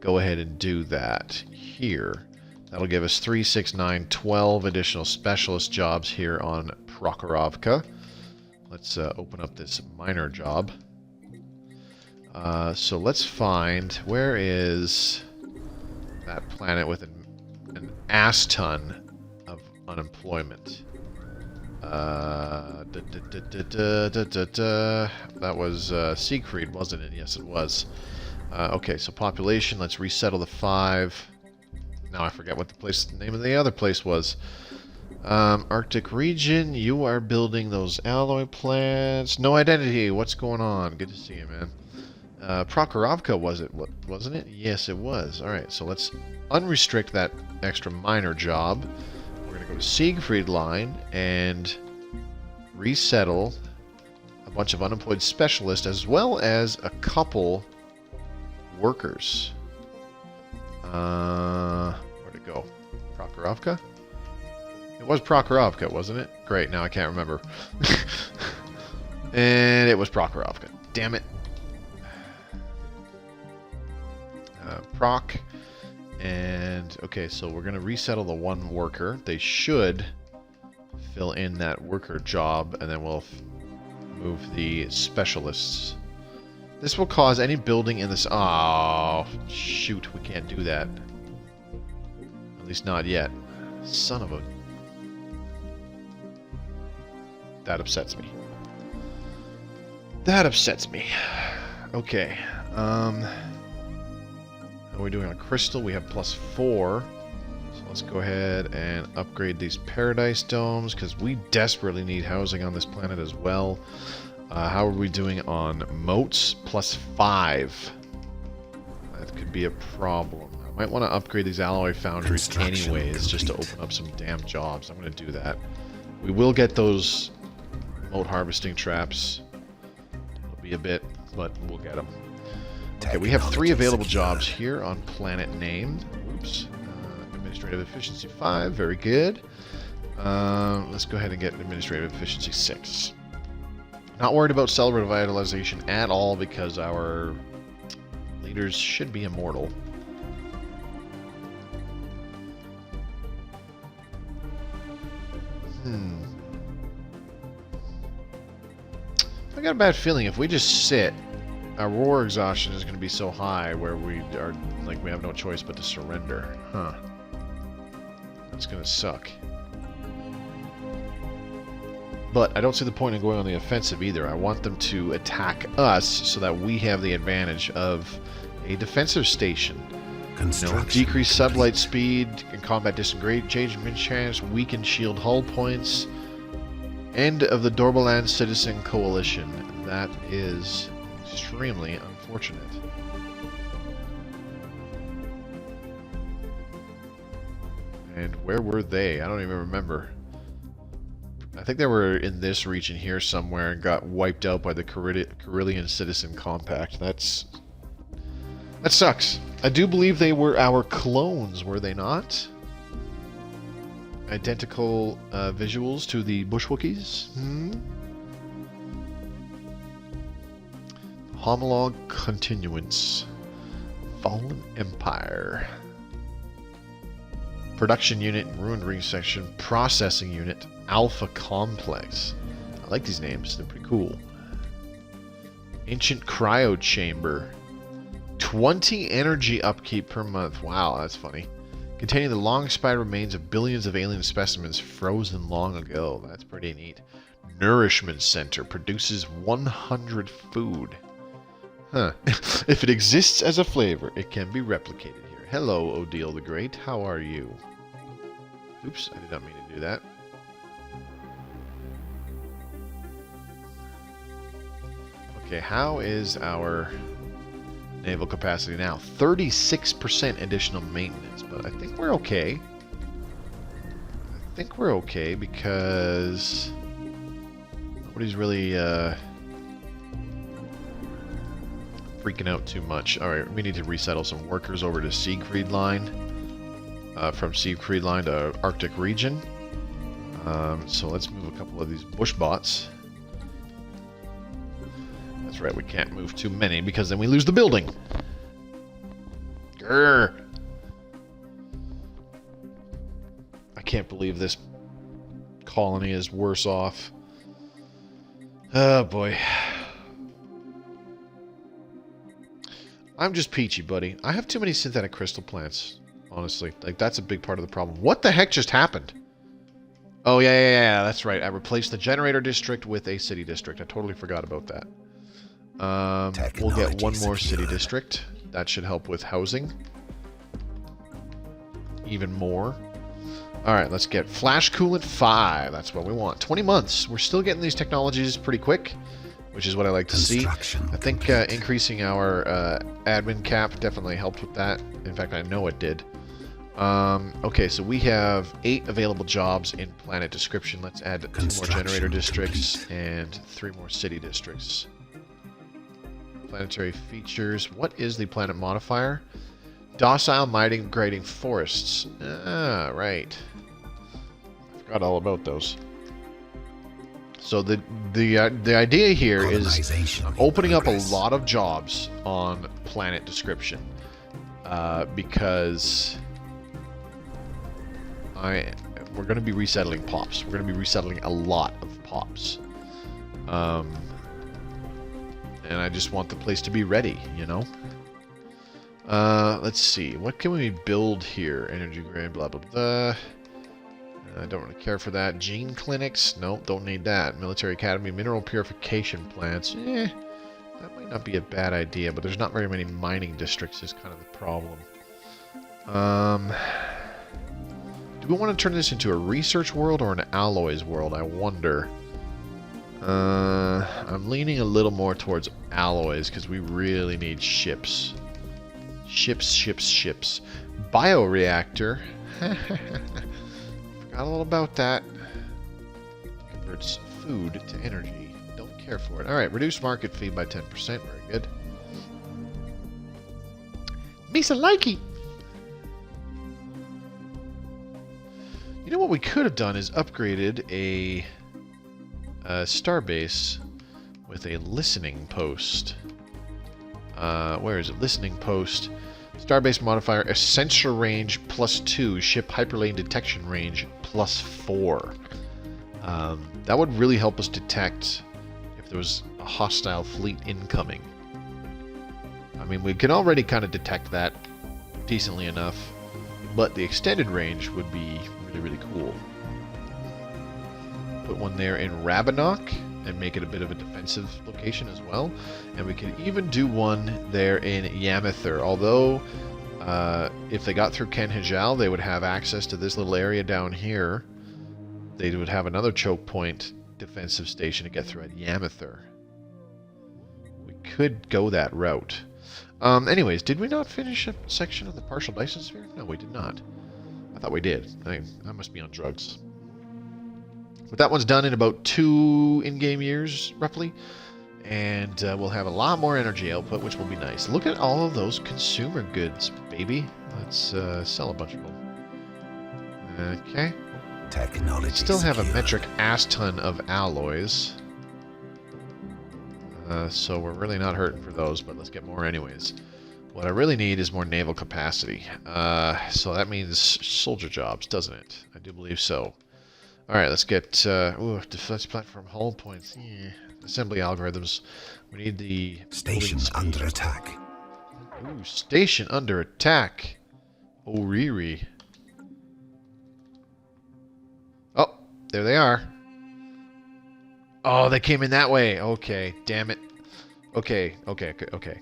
A: go ahead and do that here? That'll give us 3, 6, 9, 12 additional specialist jobs here on Prokhorovka. Let's open up this minor job. So let's find, where is that planet with an ass ton of unemployment? That was Siegfried, wasn't it? Yes, it was. Okay, so population, let's resettle the 5. Now I forget what the name of the other place was. Arctic region, you are building those alloy plants. No identity, what's going on? Good to see you, man. Prokhorovka, wasn't it? Yes, it was. Alright, so let's unrestrict that extra minor job. We're going to go to Siegfried line and resettle a bunch of unemployed specialists as well as a couple workers. Where'd it go? Prokhorovka? It was Prokhorovka, wasn't it? Great, now I can't remember. And it was Prokhorovka. Damn it. Proc. And, okay, so we're going to resettle the 1 worker. They should fill in that worker job, and then we'll move the specialists. This will cause any building in this... Oh, shoot, we can't do that. At least not yet. Son of a... That upsets me. That upsets me. Okay, How are we doing on crystal? We have +4. So let's go ahead and upgrade these paradise domes, because we desperately need housing on this planet as well. How are we doing on moats? +5. That could be a problem. I might want to upgrade these alloy foundries anyways, just to open up some damn jobs. I'm going to do that. We will get those moat harvesting traps. It'll be a bit, but we'll get them. Okay, we have 3 available jobs here on planet named. Oops. Administrative efficiency 5, very good. Let's go ahead and get administrative efficiency 6. Not worried about cell revitalization at all because our leaders should be immortal. I got a bad feeling if we just sit, our war exhaustion is going to be so high where we are, like, we have no choice but to surrender. Huh. That's going to suck. But I don't see the point in going on the offensive either. I want them to attack us so that we have the advantage of a defensive station. Decrease sublight speed and combat disengagement chance, weaken shield hull points. End of the Dorbaland Citizen Coalition. That is extremely unfortunate. And where were they? I don't even remember. I think they were in this region here somewhere and got wiped out by the Carillion Citizen Compact. That sucks. I do believe they were our clones, were they not? Identical visuals to the Bush Wookies? Homolog Continuance. Fallen Empire. Production Unit, Ruined Ring Section, Processing Unit. Alpha Complex. I like these names. They're pretty cool. Ancient Cryo Chamber. 20 energy upkeep per month. Wow, that's funny. Containing the long-expired remains of billions of alien specimens frozen long ago. That's pretty neat. Nourishment Center. Produces 100 food. Huh. If it exists as a flavor, it can be replicated here. Hello, Odile the Great. How are you? Oops, I did not mean to do that. Okay, how is our naval capacity now? 36% additional maintenance, but I think we're okay. I think we're okay because nobody's really freaking out too much. Alright, we need to resettle some workers over to Siegfried Line. From Siegfried Line to Arctic region. So let's move a couple of these bush bots. That's right, we can't move too many because then we lose the building. Grr. I can't believe this colony is worse off. Oh boy. I'm just peachy, buddy. I have too many synthetic crystal plants, honestly. Like, that's a big part of the problem. What the heck just happened? Oh, yeah, that's right. I replaced the generator district with a city district. I totally forgot about that. We'll get one more city district. That should help with housing. Even more. Alright, let's get Flash Coolant 5. That's what we want. 20 months. We're still getting these technologies pretty quick, which is what I like to see. I think increasing our admin cap definitely helped with that. In fact, I know it did. Okay, so we have 8 available jobs in planet description. Let's add 2 more generator districts and 3 more city districts. Planetary features. What is the planet modifier? Docile migrating forests. Ah, right. I forgot all about those. So the idea here is I'm opening up a lot of jobs on planet description because we're going to be resettling pops. We're going to be resettling a lot of pops. And I just want the place to be ready, you know? Let's see. What can we build here? Energy grid, blah, blah, blah. I don't really care for that. Gene clinics? Nope, don't need that. Military academy, mineral purification plants. That might not be a bad idea, but there's not very many mining districts is kind of the problem. Do we want to turn this into a research world or an alloys world? I wonder. I'm leaning a little more towards alloys because we really need ships. Ships. Bioreactor. Forgot all about that. Converts food to energy. Don't care for it. Alright, reduce market fee by 10%. Very good. Misa likey! You know what we could have done is upgraded a starbase with a listening post. Where is it? Listening post. Starbase modifier, essential range +2, ship hyperlane detection range +4. That would really help us detect if there was a hostile fleet incoming. I mean, we can already kind of detect that decently enough, but the extended range would be really, really cool. Put one there in Rabanok and make it a bit of a defensive location as well. And we can even do one there in Yamather. Although, if they got through Ken Hijal, they would have access to this little area down here. They would have another choke point defensive station to get through at Yamather. We could go that route. Anyways, did we not finish a section of the partial Dyson sphere? No, we did not. I thought we did. I must be on drugs. But that one's done in about 2 in-game years, roughly. And we'll have a lot more energy output, which will be nice. Look at all of those consumer goods, baby. Let's sell a bunch of them. Okay.
B: Technology
A: Still have a metric ass ton of alloys. So we're really not hurting for those, but let's get more anyways. What I really need is more naval capacity. So that means soldier jobs, doesn't it? I do believe so. Alright, let's get... ooh, defense platform hull points. Yeah. Assembly algorithms. We need the...
B: Station under attack.
A: Ooh, station under attack. Oriri. Oh, there they are. Oh, they came in that way. Okay, damn it. Okay.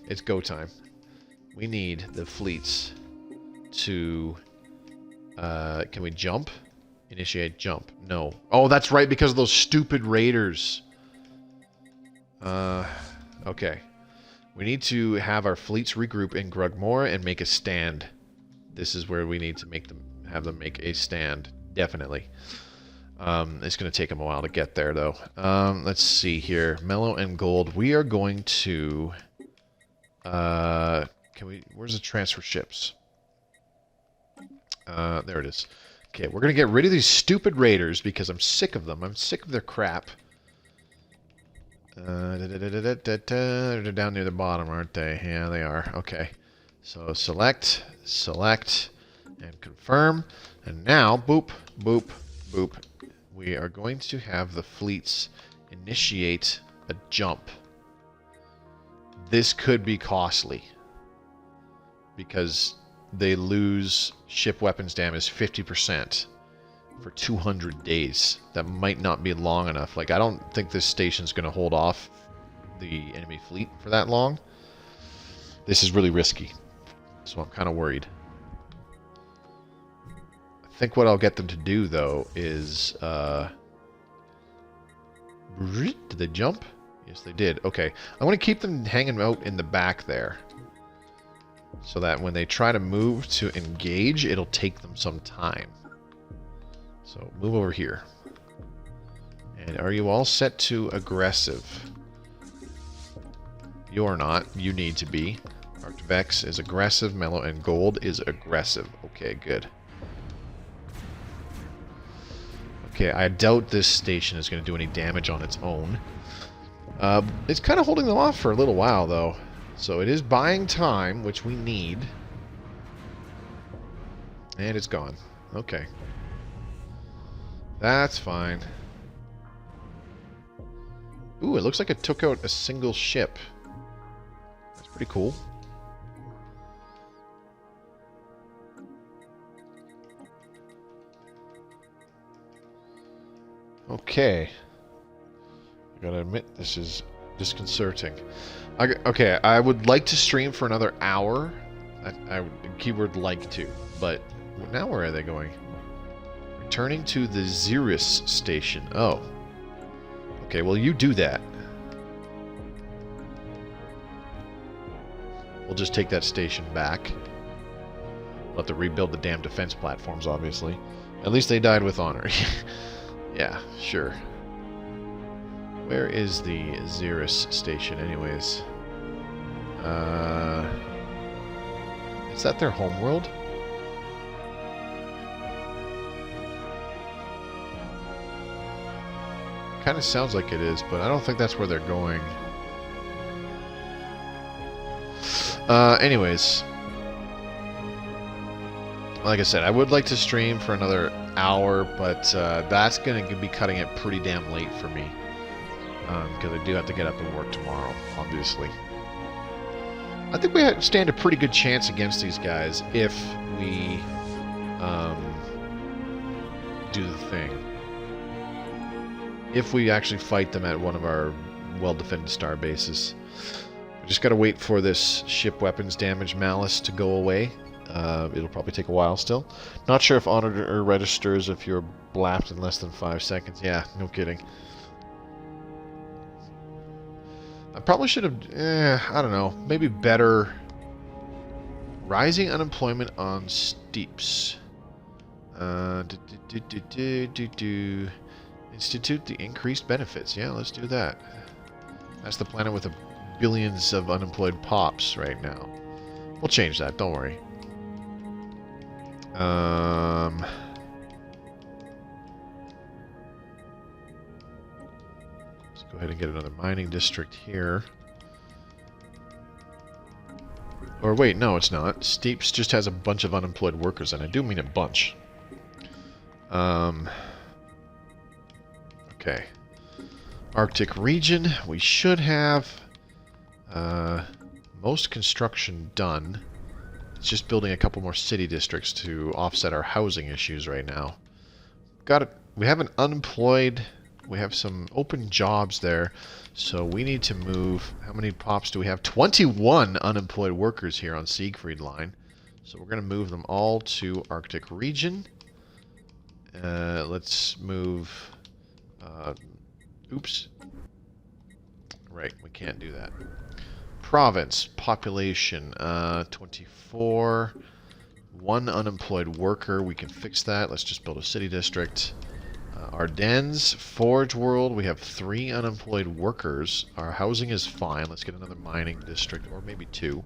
A: It's go time. We need the fleets to... can we jump? Initiate jump. No. Oh, that's right, because of those stupid raiders. Okay. We need to have our fleets regroup in Grugmore and make a stand. This is where we need to have them make a stand. Definitely. It's going to take them a while to get there, though. Let's see here. Mellow and Gold. We are going to... Where's the transfer ships? There it is. Okay, we're going to get rid of these stupid raiders because I'm sick of them. I'm sick of their crap. They're down near the bottom, aren't they? Yeah, they are. Okay. So select, and confirm. And now, boop, boop, boop. We are going to have the fleets initiate a jump. This could be costly because they lose ship weapons damage 50% for 200 days. That might not be long enough. Like, I don't think this station's going to hold off the enemy fleet for that long. This is really risky, so I'm kind of worried. I think what I'll get them to do, though, is... Did they jump? Yes, they did. Okay. I want to keep them hanging out in the back there, so that when they try to move to engage, it'll take them some time. So, move over here. And are you all set to aggressive? You're not. You need to be. Arctivex is aggressive. Mellow and Gold is aggressive. Okay, good. Okay, I doubt this station is going to do any damage on its own. It's kind of holding them off for a little while, though. So it is buying time, which we need. And it's gone. Okay. That's fine. Ooh, it looks like it took out a single ship. That's pretty cool. Okay. I gotta admit, this is disconcerting. Okay, I would like to stream for another hour. I would keyword like to, but now where are they going? Returning to the Ziiran station. Oh. Okay, well, you do that. We'll just take that station back. We'll have to rebuild the damn defense platforms, obviously. At least they died with honor. Yeah, sure. Where is the Ziiran station, anyways? Is that their homeworld? Kind of sounds like it is, but I don't think that's where they're going. Anyways. Like I said, I would like to stream for another hour, but that's going to be cutting it pretty damn late for me. Because I do have to get up and work tomorrow, obviously. I think we stand a pretty good chance against these guys if we do the thing. If we actually fight them at one of our well-defended star bases. We just got to wait for this ship weapons damage malice to go away. It'll probably take a while still. Not sure if Honor registers if you're blapped in less than 5 seconds. Yeah, no kidding. I probably should have, I don't know, maybe better. Rising unemployment on Steeps. Institute the increased benefits. Yeah, let's do that. That's the planet with the billions of unemployed pops right now. We'll change that, don't worry. Let's go ahead and get another mining district here. Or wait, no, it's not. Steeps just has a bunch of unemployed workers, and I do mean a bunch. Okay. Arctic region. We should have most construction done. It's just building a couple more city districts to offset our housing issues right now. Got it. We have an unemployed. We have some open jobs there. So we need to move. How many pops do we have? 21 unemployed workers here on Siegfried Line. So we're going to move them all to Arctic region. Let's move... oops. Right, we can't do that. Province, population, 24. One unemployed worker. We can fix that. Let's just build a city district. Ardennes, Forge World. We have 3 unemployed workers. Our housing is fine. Let's get another mining district, or maybe 2.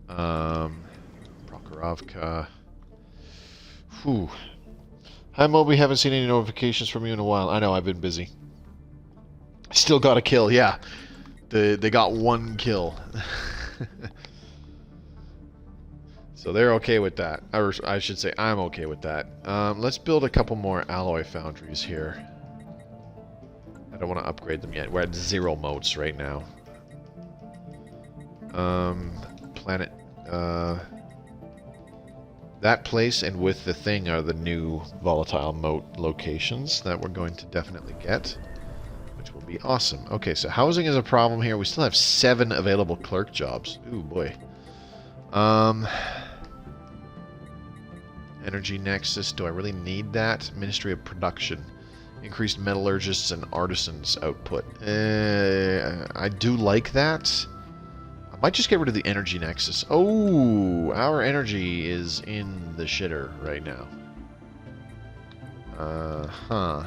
A: Prokhorovka. Whew. Hi, Moby. Haven't seen any notifications from you in a while. I know, I've been busy. Still got a kill, yeah. They got 1 kill. So they're okay with that. Or I should say, I'm okay with that. Let's build a couple more alloy foundries here. I don't want to upgrade them yet. We're at 0 motes right now. Planet... that place and with the thing are the new volatile mote locations that we're going to definitely get, which will be awesome. Okay, so housing is a problem here. We still have 7 available clerk jobs. Ooh, boy. Energy Nexus. Do I really need that? Ministry of Production. Increased metallurgists and artisans output. I do like that. I might just get rid of the Energy Nexus. Oh, our energy is in the shitter right now. I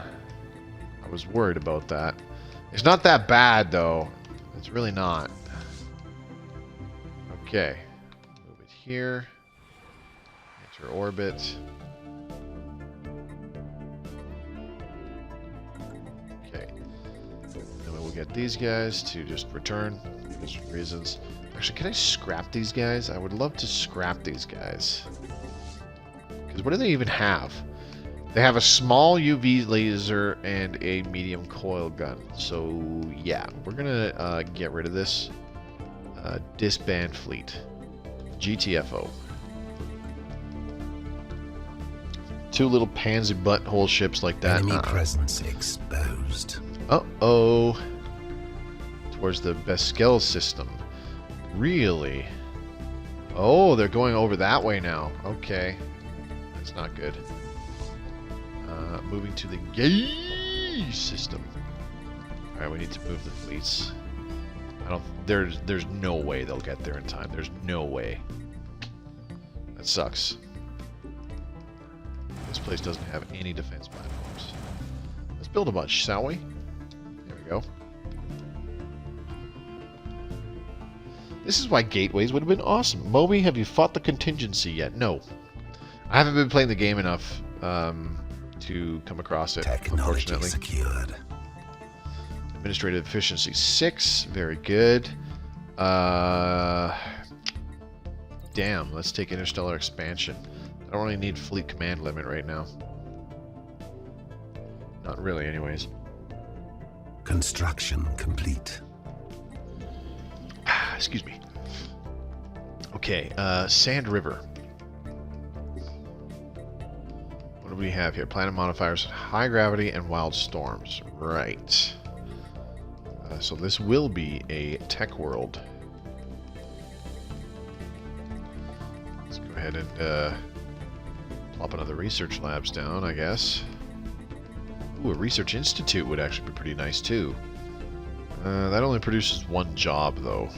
A: was worried about that. It's not that bad, though. It's really not. Okay. Move it here. Enter orbit. Okay. Then we'll get these guys to just return for those reasons. Actually, can I scrap these guys? I would love to scrap these guys. Because what do they even have? They have a small UV laser and a medium coil gun. So, yeah. We're going to get rid of this. Disband fleet. GTFO. 2 little pansy butthole ships like that.
B: Enemy presence exposed.
A: Uh-oh. Towards the Beskel system. Really? Oh, they're going over that way now. Okay. That's not good. Moving to the gay system. Alright, we need to move the fleets. There's no way they'll get there in time. There's no way. That sucks. This place doesn't have any defense platforms. Let's build a bunch, shall we? There we go. This is why gateways would have been awesome. Moby, have you fought the contingency yet? No. I haven't been playing the game enough to come across it,
B: Technology
A: unfortunately.
B: secured.
A: Administrative efficiency 6. Very good. Damn, let's take interstellar expansion. I don't really need fleet command limit right now. Not really, anyways.
B: Construction complete.
A: Excuse me. Okay, Sand River. What do we have here? Planet modifiers, high gravity, and wild storms. Right. So this will be a tech world. Let's go ahead and plop another research labs down, I guess. Ooh, a research institute would actually be pretty nice too. That only produces 1 job though.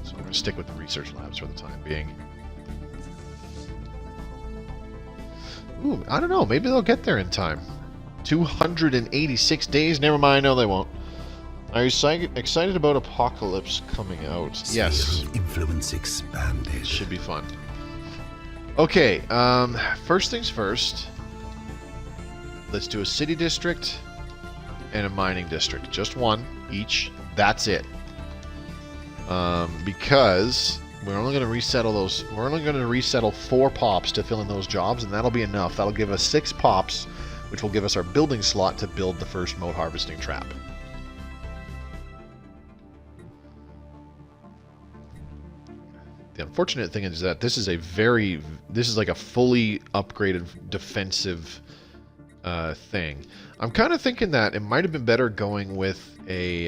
A: So I'm going to stick with the research labs for the time being. Ooh, I don't know. Maybe they'll get there in time. 286 days? Never mind. No, they won't. Are you excited about Apocalypse coming out? Yes.
B: Influence expanded.
A: Should be fun. Okay, first things first. Let's do a city district and a mining district. Just 1 each. That's it. Because we're only going to resettle those. We're only going to resettle 4 pops to fill in those jobs, and that'll be enough. That'll give us 6 pops which will give us our building slot to build the first mote harvesting trap. The unfortunate thing is that this is like a fully upgraded defensive thing. I'm kind of thinking that it might have been better going with a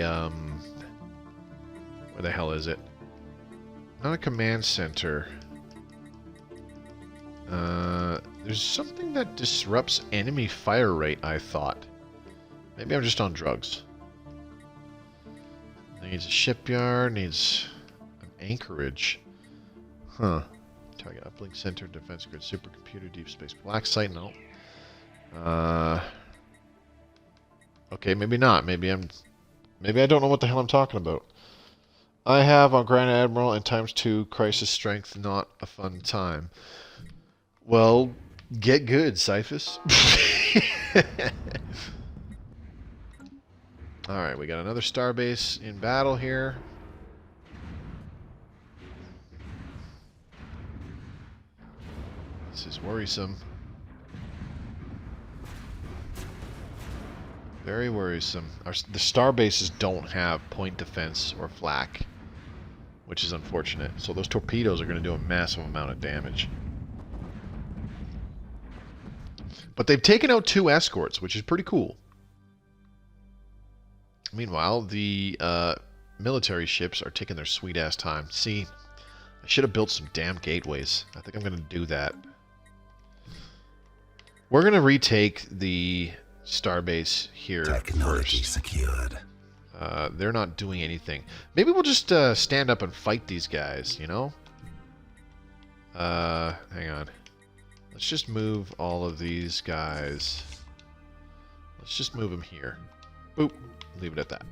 A: where the hell is it? Not a command center. There's something that disrupts enemy fire rate, I thought. Maybe I'm just on drugs. Needs a shipyard, needs an anchorage. Huh. Target uplink center, defense grid, supercomputer, deep space black site, no. Okay, maybe not. Maybe I don't know what the hell I'm talking about. I have on Grand Admiral and ×2 crisis strength, not a fun time. Well, get good, Cyphus. Alright, we got another starbase in battle here. This is worrisome. Very worrisome. The star bases don't have point defense or flak, which is unfortunate. So those torpedoes are going to do a massive amount of damage. But they've taken out 2 escorts, which is pretty cool. Meanwhile, the military ships are taking their sweet-ass time. See, I should have built some damn gateways. I think I'm going to do that. We're going to retake the starbase here
B: Technology
A: first.
B: secured.
A: They're not doing anything. Maybe we'll just stand up and fight these guys, you know? Hang on. Let's just move all of these guys. Let's just move them here. Boop. Leave it at that.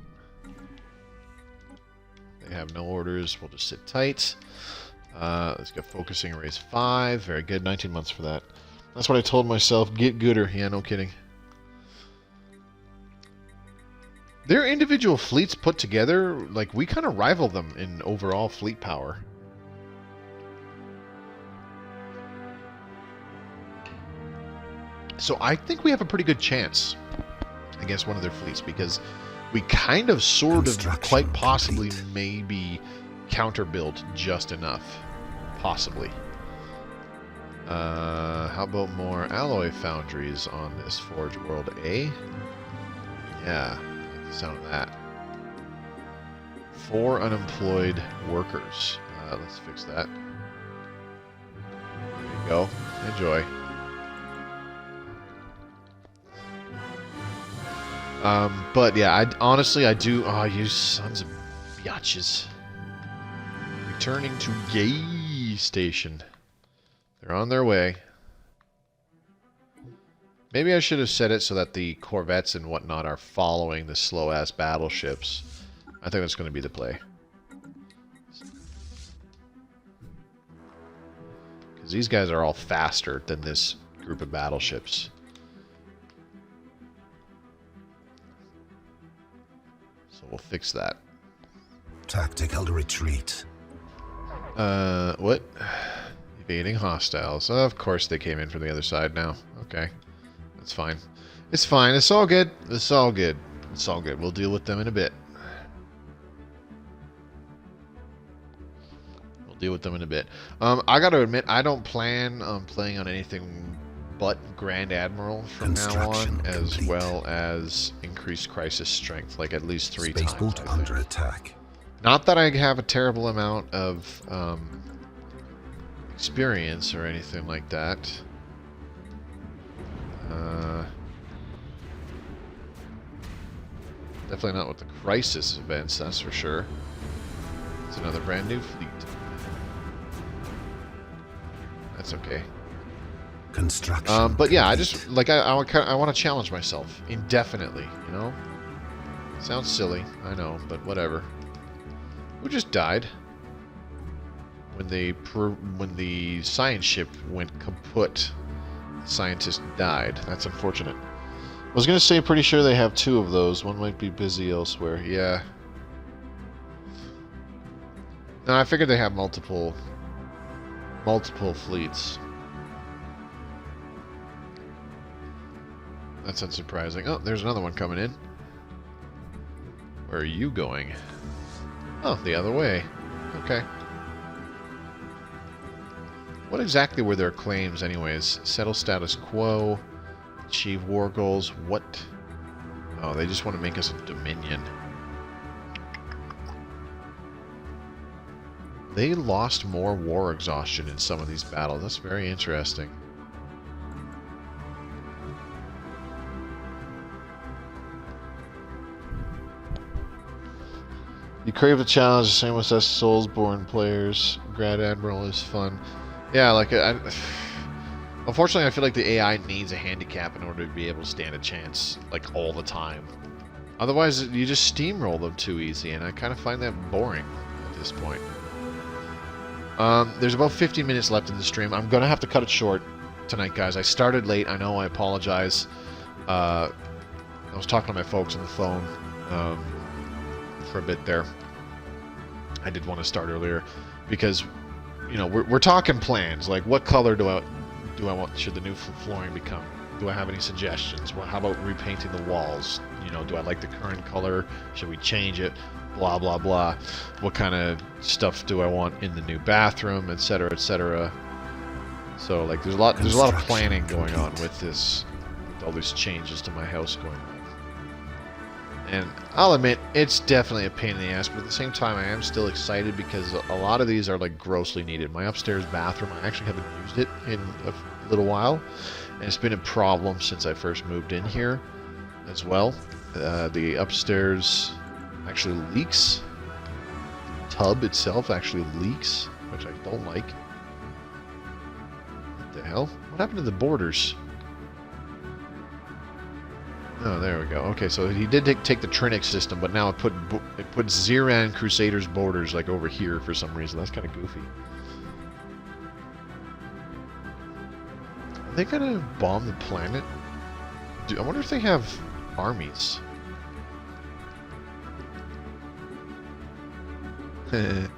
A: They have no orders. We'll just sit tight. Let's get focusing raise 5. Very good. 19 months for that. That's what I told myself. Get gooder. Yeah, no kidding. Their individual fleets put together, like, we kind of rival them in overall fleet power. So I think we have a pretty good chance against one of their fleets, because we kind of, sort of, quite possibly, maybe counter-build just enough. Possibly. How about more alloy foundries on this Forge World A? Yeah, I like the sound of that. 4 unemployed workers. Let's fix that. There you go. Enjoy. But yeah, honestly, I do. Oh, you sons of biatches. Returning to Gay Station. They're on their way. Maybe I should have set it so that the corvettes and whatnot are following the slow-ass battleships. I think that's going to be the play. Because these guys are all faster than this group of battleships. So we'll fix that.
B: Tactical retreat.
A: What? Evading hostiles. Of course they came in from the other side now. Okay. That's fine. It's fine. It's all good. It's all good. It's all good. We'll deal with them in a bit. We'll deal with them in a bit. I gotta admit, I don't plan on playing on anything but Grand Admiral from now on, as well as increased crisis strength, like at least 3 times.
B: Spaceport under attack.
A: Not that I have a terrible amount of experience or anything like that. Definitely not with the crisis events, that's for sure. It's another brand new fleet. That's okay.
B: Construction.
A: But yeah, I just like I want to challenge myself indefinitely. You know, sounds silly, I know, but whatever. Who just died? When the science ship went kaput, the scientist died. That's unfortunate. I was gonna say, pretty sure they have 2 of those. One might be busy elsewhere. Yeah. No, I figured they have multiple fleets. That's unsurprising. Oh, there's another one coming in. Where are you going? Oh, the other way. Okay. What exactly were their claims, anyways? Settle status quo, achieve war goals. What? Oh, they just want to make us a dominion. They lost more war exhaustion in some of these battles. That's very interesting. You crave the challenge, the same with us Soulsborne players. Grad Admiral is fun. Yeah, like, unfortunately, I feel like the AI needs a handicap in order to be able to stand a chance, like, all the time. Otherwise, you just steamroll them too easy, and I kind of find that boring at this point. There's about 50 minutes left in the stream. I'm going to have to cut it short tonight, guys. I started late. I know. I apologize. I was talking to my folks on the phone for a bit there. I did want to start earlier because, you know, we're talking plans. Like, what color do I want? Should the new flooring become? Do I have any suggestions? Well, how about repainting the walls? You know, do I like the current color? Should we change it? Blah blah blah. What kind of stuff do I want in the new bathroom, etc., etc. So, like, there's a lot of planning going on with this, with all these changes to my house going on. And I'll admit, it's definitely a pain in the ass, but at the same time, I am still excited because a lot of these are, like, grossly needed. My upstairs bathroom, I actually haven't used it in a little while, and it's been a problem since I first moved in here as well. The upstairs actually leaks. The tub itself actually leaks, which I don't like. What the hell? What happened to the borders? Oh, there we go. Okay, so he did take the Trinix system, but now it put Ziiran Crusaders borders like over here for some reason. That's kind of goofy. Are they gonna bomb the planet? Dude, I wonder if they have armies. You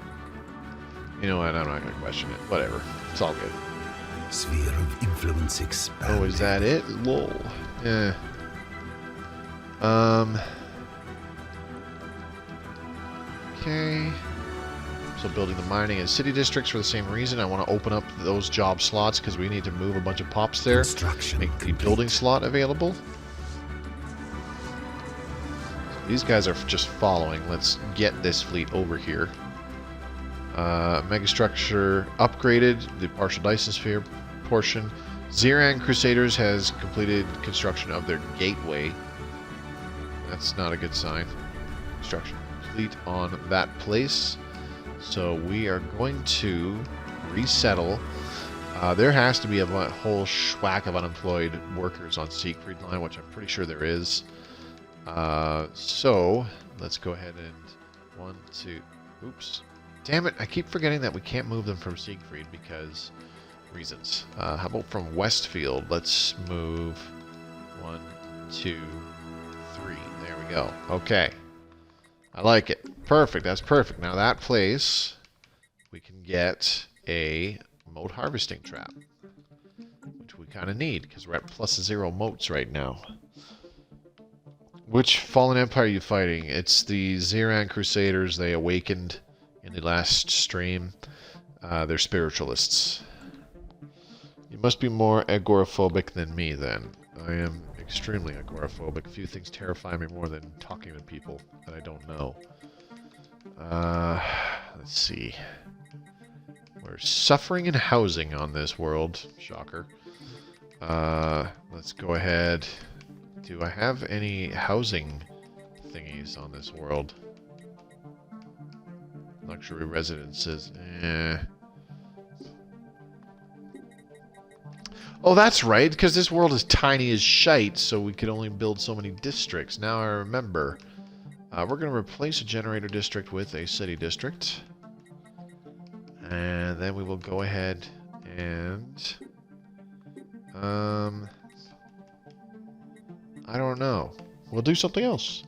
A: know what? I'm not gonna question it. Whatever. It's all good.
B: Sphere of influence expanded.
A: Oh, is that it? Lol. Yeah. Okay. So building the mining and city districts for the same reason. I want to open up those job slots because we need to move a bunch of pops there. Make the building slot available. So these guys are just following. Let's get this fleet over here. Megastructure upgraded. The partial Dyson sphere portion. Ziiran Crusaders has completed construction of their gateway. That's not a good sign. Construction complete on that place. So we are going to resettle. There has to be a whole schwack of unemployed workers on Siegfried Line, which I'm pretty sure there is. So let's go ahead and 1, 2. Oops. Damn it! I keep forgetting that we can't move them from Siegfried because reasons. How about from Westfield? Let's move 1, 2, 3. There we go. Okay. I like it. Perfect. That's perfect. Now that place, we can get a moat harvesting trap, which we kind of need because we're at +0 moats right now. Which Fallen Empire are you fighting? It's the Ziiran Crusaders. They awakened in the last stream. They're spiritualists. You must be more agoraphobic than me, then. I am extremely agoraphobic. Few things terrify me more than talking to people that I don't know. Let's see. We're suffering in housing on this world. Shocker. Let's go ahead. Do I have any housing thingies on this world? Luxury residences. Oh, that's right, because this world is tiny as shite, so we could only build so many districts. Now I remember. We're going to replace a generator district with a city district. And then we will go ahead and... I don't know. We'll do something else.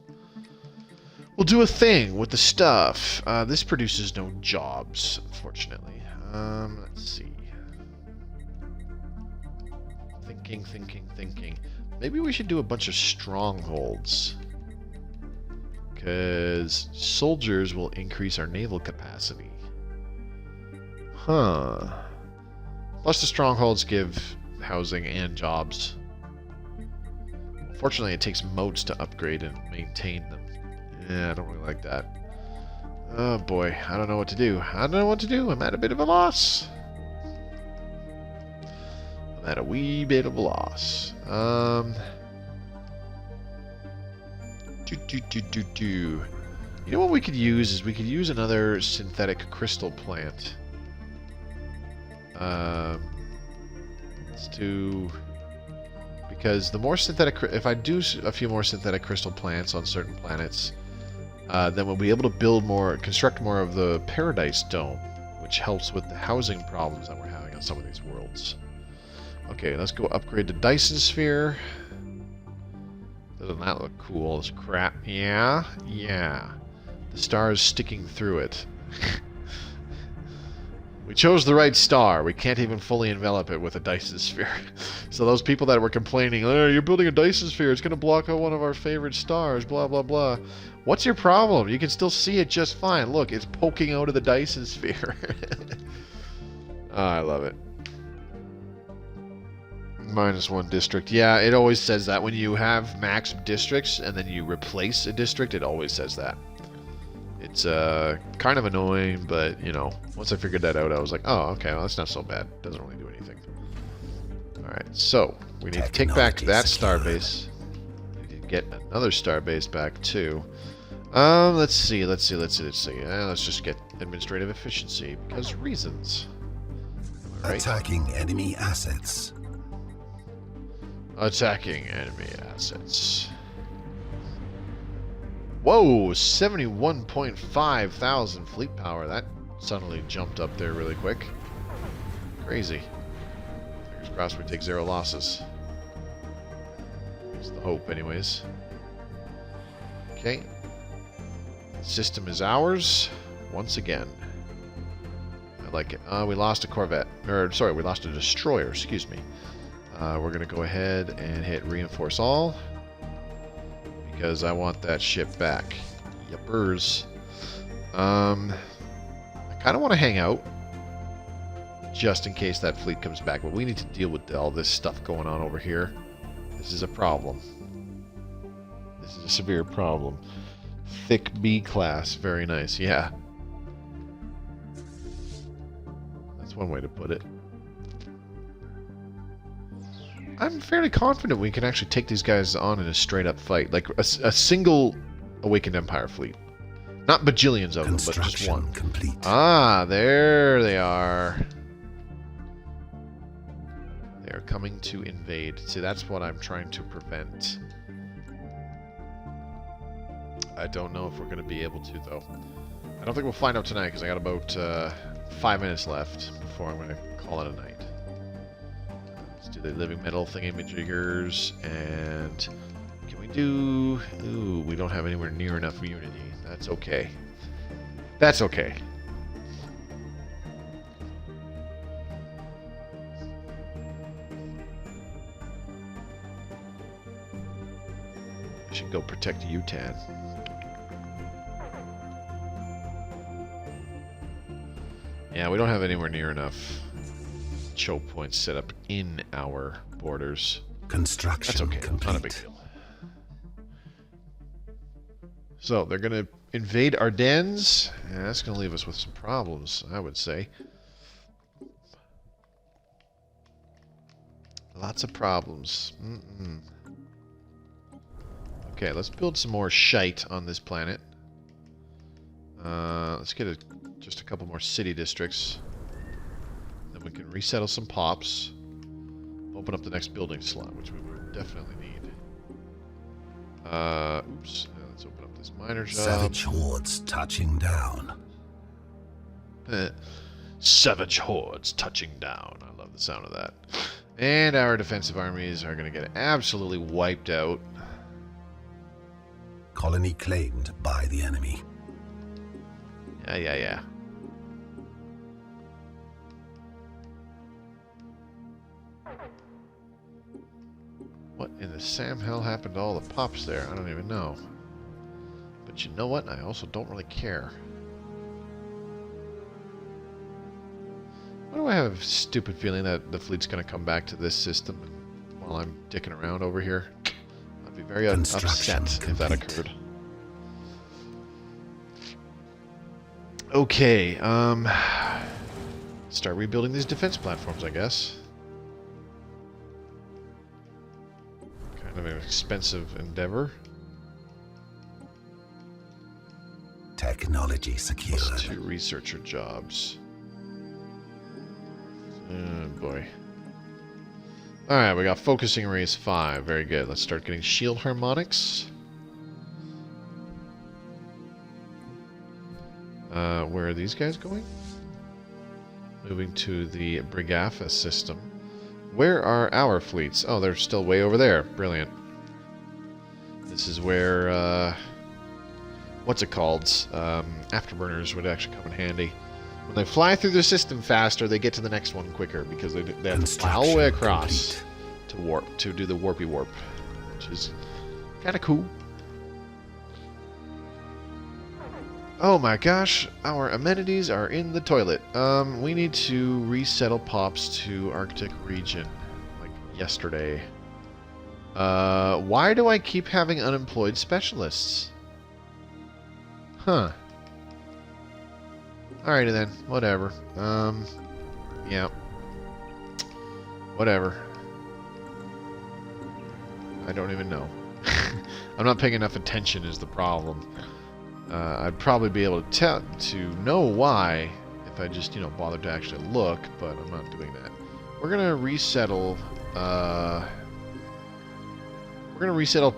A: We'll do a thing with the stuff. This produces no jobs, unfortunately. Let's see. Thinking. Maybe we should do a bunch of strongholds. Because soldiers will increase our naval capacity. Huh. Plus the strongholds give housing and jobs. Unfortunately, it takes modes to upgrade and maintain them. Yeah, I don't really like that. Oh boy, I don't know what to do. I don't know what to do. I'm at a bit of a loss. I'm at a wee bit of a loss. You know what we could use is we could use another synthetic crystal plant. Let's do, because the more synthetic, if I do a few more synthetic crystal plants on certain planets, then we'll be able to build more, construct more of the Paradise Dome, which helps with the housing problems that we're having on some of these worlds. Okay, let's go upgrade the Dyson Sphere. Doesn't that look cool? This crap. Yeah, yeah. The star is sticking through it. We chose the right star. We can't even fully envelop it with a Dyson Sphere. So those people that were complaining, oh, you're building a Dyson Sphere, it's going to block out one of our favorite stars, blah, blah, blah. What's your problem? You can still see it just fine. Look, it's poking out of the Dyson Sphere. Oh, I love it. -1 district. Yeah, it always says that. When you have max districts and then you replace a district, it always says that. It's kind of annoying, but, you know, once I figured that out, I was like, oh, okay, well, that's not so bad. Doesn't really do anything. Alright, so, we need to take back that starbase. We need to get another starbase back, too. Let's see. Let's just get administrative efficiency, because reasons. Right.
B: Attacking enemy assets.
A: Attacking enemy assets. Whoa, 71.5 thousand fleet power. That suddenly jumped up there really quick. Crazy. Fingers crossed we take 0 losses. That's the hope, anyways. Okay. System is ours once again. I like it. We lost a corvette. Or, sorry, we lost a destroyer, excuse me. We're going to go ahead and hit reinforce all. Because I want that ship back. Yuppers. I kind of want to hang out. Just in case that fleet comes back. But we need to deal with all this stuff going on over here. This is a problem. This is a severe problem. Thick B class. Very nice. Yeah. That's one way to put it. I'm fairly confident we can actually take these guys on in a straight-up fight. Like a single Awakened Empire fleet. Not bajillions of them, but just one.
B: Complete.
A: Ah, there they are. They are coming to invade. See, that's what I'm trying to prevent. I don't know if we're going to be able to, though. I don't think we'll find out tonight, because I got about 5 minutes left before I'm going to call it a night. Do the living metal thingy-majiggers, and can we do... Ooh, we don't have anywhere near enough unity. That's okay. That's okay. I should go protect Utan. Yeah, we don't have anywhere near enough choke points set up in our borders.
B: Construction
A: That's okay.
B: complete.
A: Not a big deal. So they're going to invade Ardennes. Yeah, that's going to leave us with some problems, I would say. Lots of problems. Okay, let's build some more shite on this planet. Let's get just a couple more city districts. Then we can resettle some pops. Open up the next building slot, which we would definitely need. Oops. Let's open up this miner job.
B: Savage hordes touching down.
A: Savage hordes touching down. I love the sound of that. And our defensive armies are going to get absolutely wiped out.
B: Colony claimed by the enemy.
A: Yeah. What in the Sam hell happened to all the pops there? I don't even know. But you know what? I also don't really care. Why do I have a stupid feeling that the fleet's going to come back to this system while I'm dicking around over here? I'd be very upset if that occurred. Okay, start rebuilding these defense platforms, I guess. Kind of an expensive endeavor.
B: Technology secured.
A: Plus 2 researcher jobs. Oh boy. Alright, we got focusing rays 5. Very good. Let's start getting shield harmonics. Where are these guys going? Moving to the Brigafa system. Where are our fleets? Oh, they're still way over there. Brilliant. This is where, what's it called? Afterburners would actually come in handy. When they fly through the system faster, they get to the next one quicker because they have to fly all the way across to warp, to do the warpy warp, which is kind of cool. Oh my gosh, our amenities are in the toilet. We need to resettle pops to Arctic region, like yesterday. Why do I keep having unemployed specialists? Huh. Alrighty then, whatever. Yeah. Whatever. I don't even know. I'm not paying enough attention is the problem. I'd probably be able to know why if I just, bothered to actually look, but I'm not doing that. We're gonna resettle,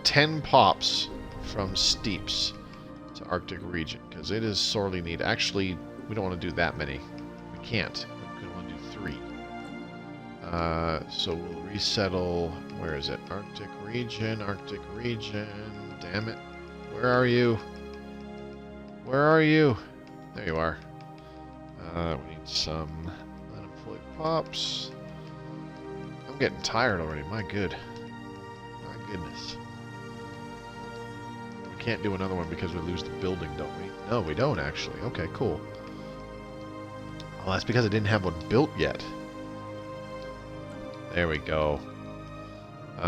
A: 10 pops from Steeps to Arctic region, because it is sorely needed. Actually, we don't want to do that many. We can't. We can only do 3. So we'll resettle, where is it? Arctic region, damn it. Where are you? Where are you? There you are. We need some unemployed pops. I'm getting tired already. My goodness. We can't do another one because we lose the building, don't we? No, we don't actually. Okay, cool. Well, that's because I didn't have one built yet. There we go. Is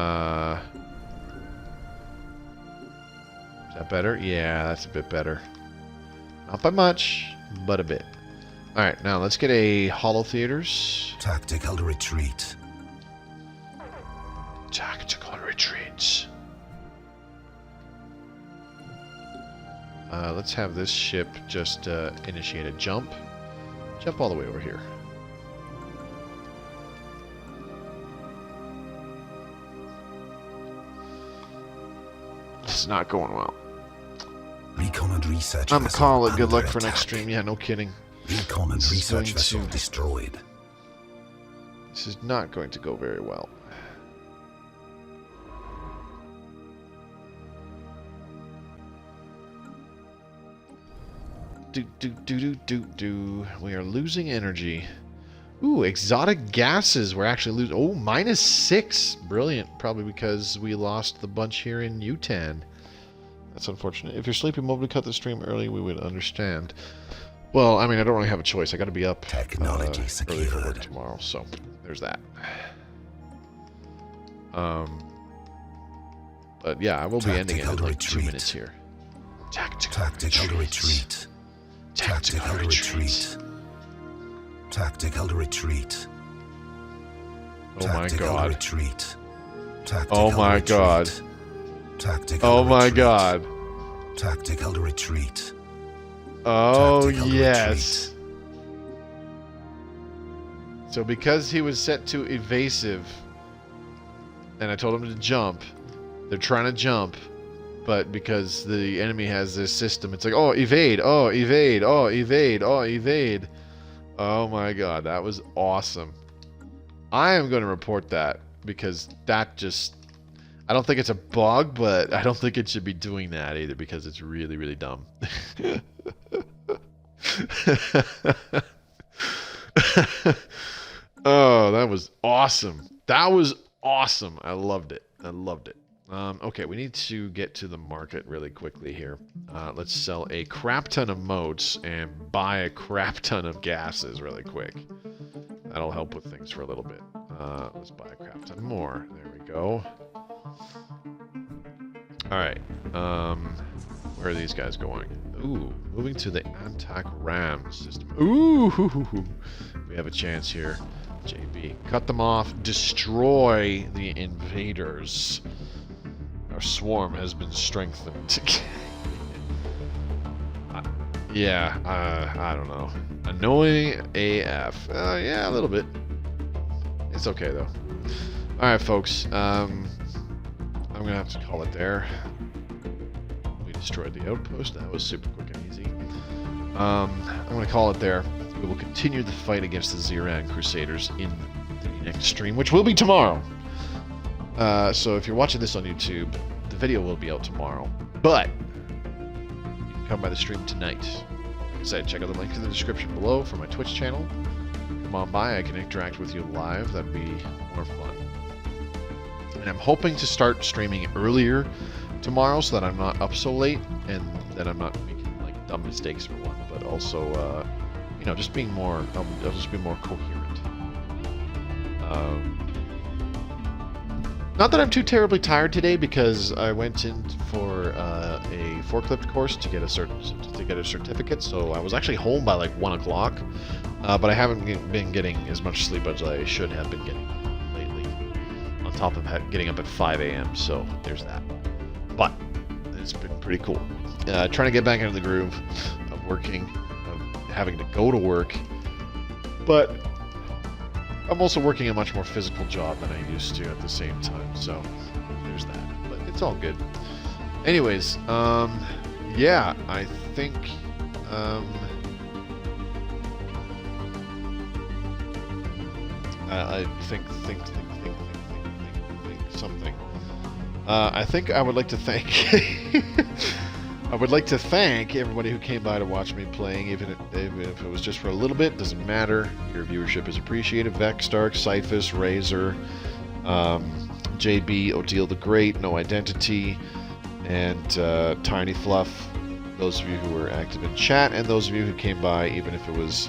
A: that better? Yeah, that's a bit better. Not by much, but a bit. Alright, now let's get a Holo Theaters.
B: Tactical retreat.
A: Tactical retreats. Let's have this ship just initiate a jump. Jump all the way over here. This is not going well.
B: Recon and research.
A: I'm gonna call it good luck for next stream. Yeah, no kidding.
B: Recon and research vessel destroyed.
A: This is not going to go very well. We are losing energy. Ooh, exotic gases. We're actually losing. Oh, -6. Brilliant. Probably because we lost the bunch here in Utan. That's unfortunate. If you're sleepy, Moby, cut the stream early, we would understand. Well, I mean, I don't really have a choice. I got to be up
B: Technology
A: early for work
B: secured.
A: tomorrow, so there's that. But yeah, I will be ending it in like 2 minutes here. Tactical retreat.
B: Tactical retreat. Tactical retreat.
A: Oh my god.
B: Retreat.
A: Oh my god. Oh my god.
B: Tactical retreat.
A: Oh yes. So because he was set to evasive, and I told him to jump, they're trying to jump, but because the enemy has this system, it's like, oh, evade, oh, evade, oh, evade, oh, evade. Oh my god, that was awesome. I am going to report that, because that just... I don't think it's a bug, but I don't think it should be doing that either, because it's really, really dumb. Oh, that was awesome. That was awesome. I loved it. I loved it. Okay, we need to get to the market really quickly here. Let's sell a crap ton of motes and buy a crap ton of gases really quick. That'll help with things for a little bit. Let's buy a crap ton more. There we go. Alright. Where are these guys going? Ooh, moving to the anti-ram system. Ooh, we have a chance here. JB, cut them off. Destroy the invaders. Our swarm has been strengthened. Yeah, I don't know. Annoying AF. Yeah, a little bit. It's okay, though. Alright, folks. I'm going to have to call it there. We destroyed the outpost. That was super quick and easy. I'm going to call it there. We will continue the fight against the Ziiran Crusaders in the next stream, which will be tomorrow. So if you're watching this on YouTube, the video will be out tomorrow. But you can come by the stream tonight. Like I said, check out the link in the description below for my Twitch channel. Come on by, I can interact with you live. That'd be more fun. And I'm hoping to start streaming earlier tomorrow so that I'm not up so late and that I'm not making like dumb mistakes for one, but also you know, just being more I'll just be more coherent. Not that I'm too terribly tired today because I went in for a forklift course to get a certificate, so I was actually home by like 1 o'clock, but I haven't been getting as much sleep as I should have been getting lately, on top of getting up at 5 a.m., so there's that. But it's been pretty cool. Trying to get back into the groove of working, of having to go to work, but I'm also working a much more physical job than I used to at the same time, so there's that. But it's all good. Anyways, yeah, I think, I think something. I think I would like to thank I would like to thank everybody who came by to watch me playing, even if it was just for a little bit. Doesn't matter. Your viewership is appreciated. Vexdark, Cyphus, Razor, JB, Odile the Great, No Identity, and Tiny Fluff. Those of you who were active in chat, and those of you who came by, even if it was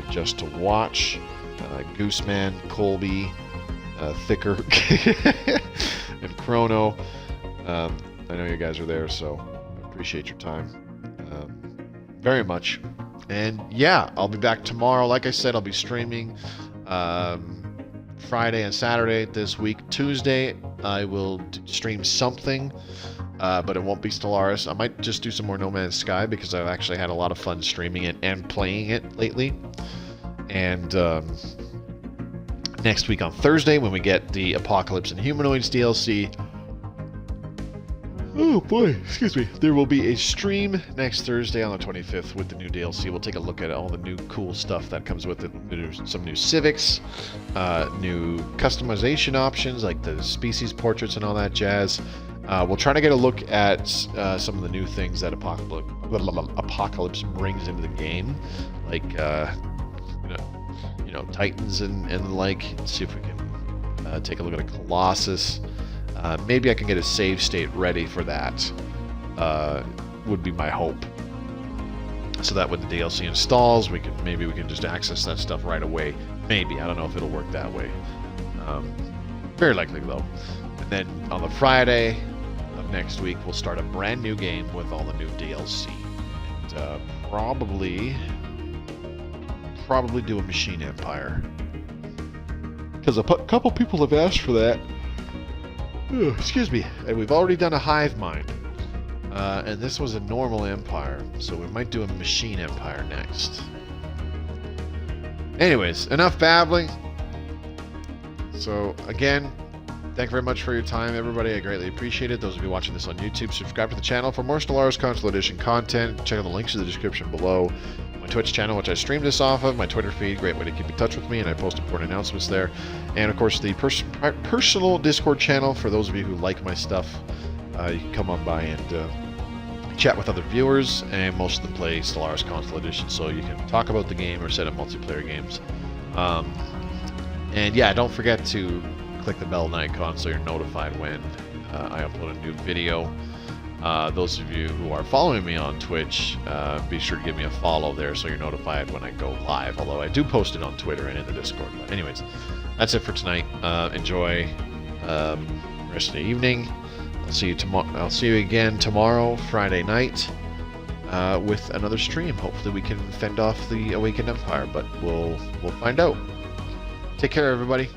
A: just to watch. Gooseman, Colby, Thicker, and Chrono. I know you guys are there, so I appreciate your time very much. And yeah, I'll be back tomorrow. Like I said, I'll be streaming Friday and Saturday this week. Tuesday, I will stream something, but it won't be Stellaris. I might just do some more No Man's Sky because I've actually had a lot of fun streaming it and playing it lately. And next week on Thursday, when we get the Apocalypse and Humanoids DLC, oh boy, excuse me, there will be a stream next Thursday on the 25th with the new DLC. We'll take a look at all the new cool stuff that comes with it. There's some new civics, new customization options like the species portraits and all that jazz. We'll try to get a look at some of the new things that Apocalypse brings into the game, like you know, Titans and the like. Let's see if we can take a look at a Colossus. Maybe I can get a save state ready for that. Would be my hope. So that when the DLC installs, maybe we can just access that stuff right away. Maybe, I don't know if it'll work that way. Very likely though. And then on the Friday of next week, we'll start a brand new game with all the new DLC. And probably do a Machine Empire, because a couple people have asked for that. Ooh, excuse me. And we've already done a Hive Mind, and this was a normal Empire, so we might do a Machine Empire next. Anyways, enough babbling. So again, thank you very much for your time, everybody. I greatly appreciate it. Those of you watching this on YouTube, subscribe to the channel for more Stellaris Console Edition content. Check out the links in the description below. My Twitch channel, which I stream this off of, my Twitter feed, great way to keep in touch with me, and I post important announcements there. And of course, the personal Discord channel for those of you who like my stuff. You can come on by and chat with other viewers, and most of them play Stellaris Console Edition, so you can talk about the game or set up multiplayer games. And yeah, don't forget to click the bell icon so you're notified when I upload a new video. Those of you who are following me on Twitch, be sure to give me a follow there so you're notified when I go live, although I do post it on Twitter and in the Discord. But anyways, that's it for tonight. Enjoy the rest of the evening. I'll see you tomorrow. I'll see you again tomorrow, Friday night, with another stream. Hopefully we can fend off the Awakened Empire, but we'll find out. Take care, everybody.